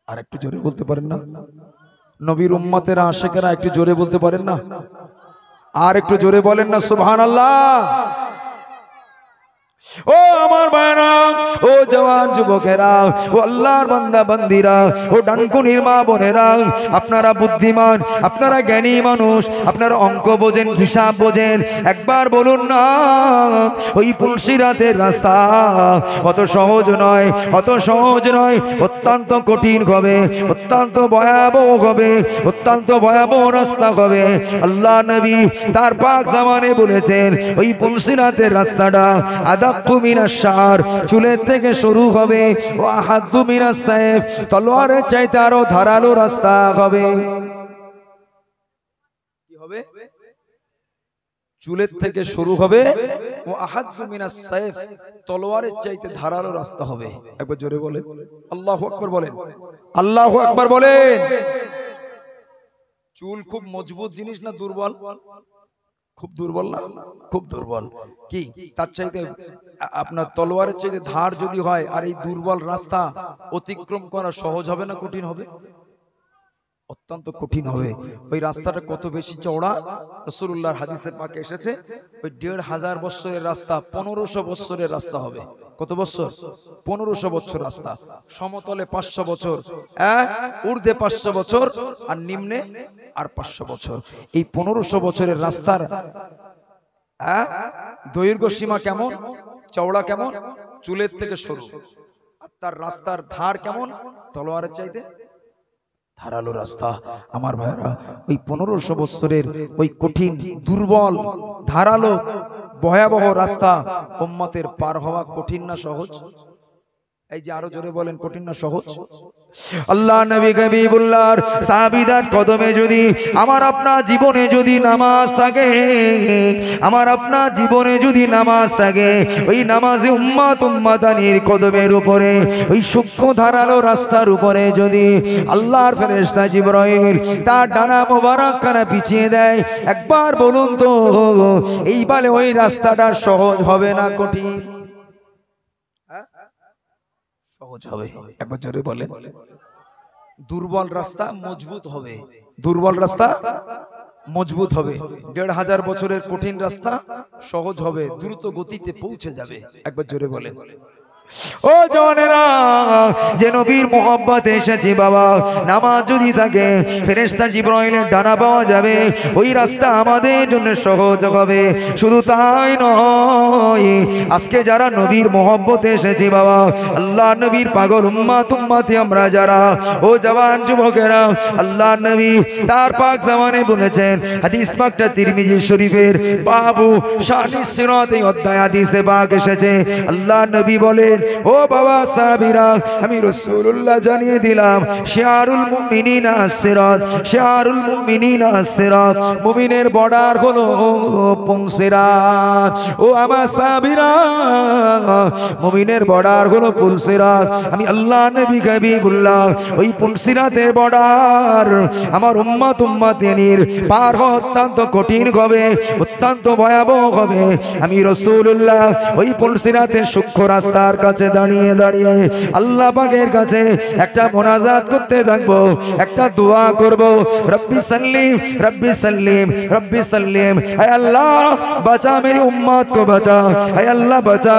আর একটু জোরে বলতে পারেন না? নবীর উম্মতেরা আশিকেরা একটু জোরে বলতে পারেন না? আর একটু জোরে বলেন না সুবহানাল্লাহ। ও আমার ভাইরা, ও জওয়ান যুবকেরা, ও আল্লাহর বান্দা বান্দিরা, ও ডানকুনির মা বোনেরা, আপনারা বুদ্ধিমান, আপনারা জ্ঞানী মানুষ, আপনারা অঙ্ক বোঝেন, হিসাব বোঝেন, একবার বলুন না, ওই পুলসিরাতের রাস্তা অত সহজ নয়, অত সহজ নয়, অত্যন্ত কঠিন হবে, অত্যন্ত ভয়াবহ হবে, অত্যন্ত ভয়াবহ রাস্তা হবে। আল্লাহ নবী তার পাক জামানে বলেছেন, ওই পুলসিরাতের রাস্তাটা চুলের থেকে শুরু হবে, ও আহাদ্দু মিনাস সাইফ, তলোয়ারের চাইতে আরো ধারালো রাস্তা হবে। কি হবে? চুলের থেকে শুরু হবে, ও আহাদ্দু মিনাস সাইফ, তলোয়ারের চাইতে ধারালো রাস্তা হবে। একবার জোরে বলেন আল্লাহু আকবার, বলেন আল্লাহু আকবার বলেন। চুল খুব মজবুত জিনিস না দুর্বল? খুব দুর্বল না? খুব দুর্বল। কি তার চাইতে আপনার তলোয়ারের চাইতে ধার যদি হয়, আর এই দুর্বল রাস্তা অতিক্রম করা সহজ হবে না কঠিন হবে? অত্যন্ত কঠিন হবে। ওই রাস্তাটা কত বেশি চওড়া, রাসূলুল্লাহর হাদিসে পাকে এসেছে, ওই 1500 বছরের রাস্তা 1500 বছরের রাস্তা হবে। কত বছর? 1500 বছর রাস্তা। সমতলে 500 বছর, ঊর্ধ্বে 500 বছর, আর নিম্নে আর 500 বছর। এই 1500 বছরের রাস্তার দৈর্ঘ্য সীমা কেমন, চওড়া কেমন? চুলের থেকে সরু। আর তার রাস্তার ধার কেমন? তলোয়ারের চাইতে ধারালো রাস্তা। আমার ভাইরা, ওই 1500 বছরের ওই কঠিন, দুর্বল, ধারালো, ভয়াবহ রাস্তা উম্মতের পার হওয়া কঠিন না সহজ? এই যে আরো জোরে বলেন, কঠিন না সহজ? আল্লাহ নবী হাবিবুল্লাহর সাহাবীদের কদমে যদি আমার আপনার জীবনে যদি নামাজ থাকে, আমার আপনার জীবনে যদি নামাজ থাকে, ওই নামাজে উম্মাতানির কদমের উপরে, ওই সূক্ষ্ম ধারালো রাস্তার উপরে যদি আল্লাহর ফেরেশতা জিবরাইল তার ডানা মোবারক খানা পিছিয়ে দেয়, একবার বলুন তো এইবারে ওই রাস্তাটা সহজ হবে না কঠিন? সহজ হবে। একবার জোরে বলেন। দুর্বল রাস্তা মজবুত হবে, দুর্বল রাস্তা মজবুত হবে। 1500 বছরের কঠিন রাস্তা সহজ হবে, দ্রুত গতিতে পৌঁছে যাবে। একবার জোরে বলেন। ও জওয়ানেরা, যে নবীর মোহাব্বতে এসেছি বাবা, নামাজ যদি থাকে ফেরেশতা জিবরাইলের ডানা পাওয়া যাবে, ওই রাস্তা আমাদের জন্য সহজ হবে। শুধু তাই নয়, আজকে যারা নবীর মোহাব্বতে এসেছি বাবা, আল্লাহ নবীর পাগল উম্মতি আমরা যারা, ও জওয়ান যুবকেরা, আল্লাহ নবী তার পাক জামানে বলেছেন, হাদিস পাকটা তিরমিজি শরীফের বাবু শানিস সিরাত এই অধ্যায় হাদিসে পাক এসেছে। আল্লাহ নবী বলে, বলেন ও বাবা সাহাবীরা আমি রাসূলুল্লাহ জানিয়ে দিলাম শিআরুল মুমিনিনা আস-সিরাত শিআরুল মুমিনিনা আস-সিরাত মুমিনের বর্ডার হলো পুলসিরাত ও আমার সাহাবীরা মুমিনের বর্ডার হলো পুলসিরাত আমি আল্লাহ নবী হাবিবুল্লাহ ওই পুলসিরাতের বর্ডার আমার উম্মতের পার হওয়া অত্যন্ত কঠিন হবে অত্যন্ত ভয়াবহ হবে আমি রাসূলুল্লাহ ওই পুলসিরাতের সূক্ষ্ম রাস্তার কাছে দাঁড়িয়ে দাঁড়িয়ে আল্লাহ পাকের কাছে একটা মোনাজাত করতে থাকবো একটা দোয়া করব রব্বি সাল্লিম রব্বি সাল্লিম রব্বি সাল্লিম হে আল্লাহ বাঁচা মেরি উম্মত को बचा হে আল্লাহ বাঁচা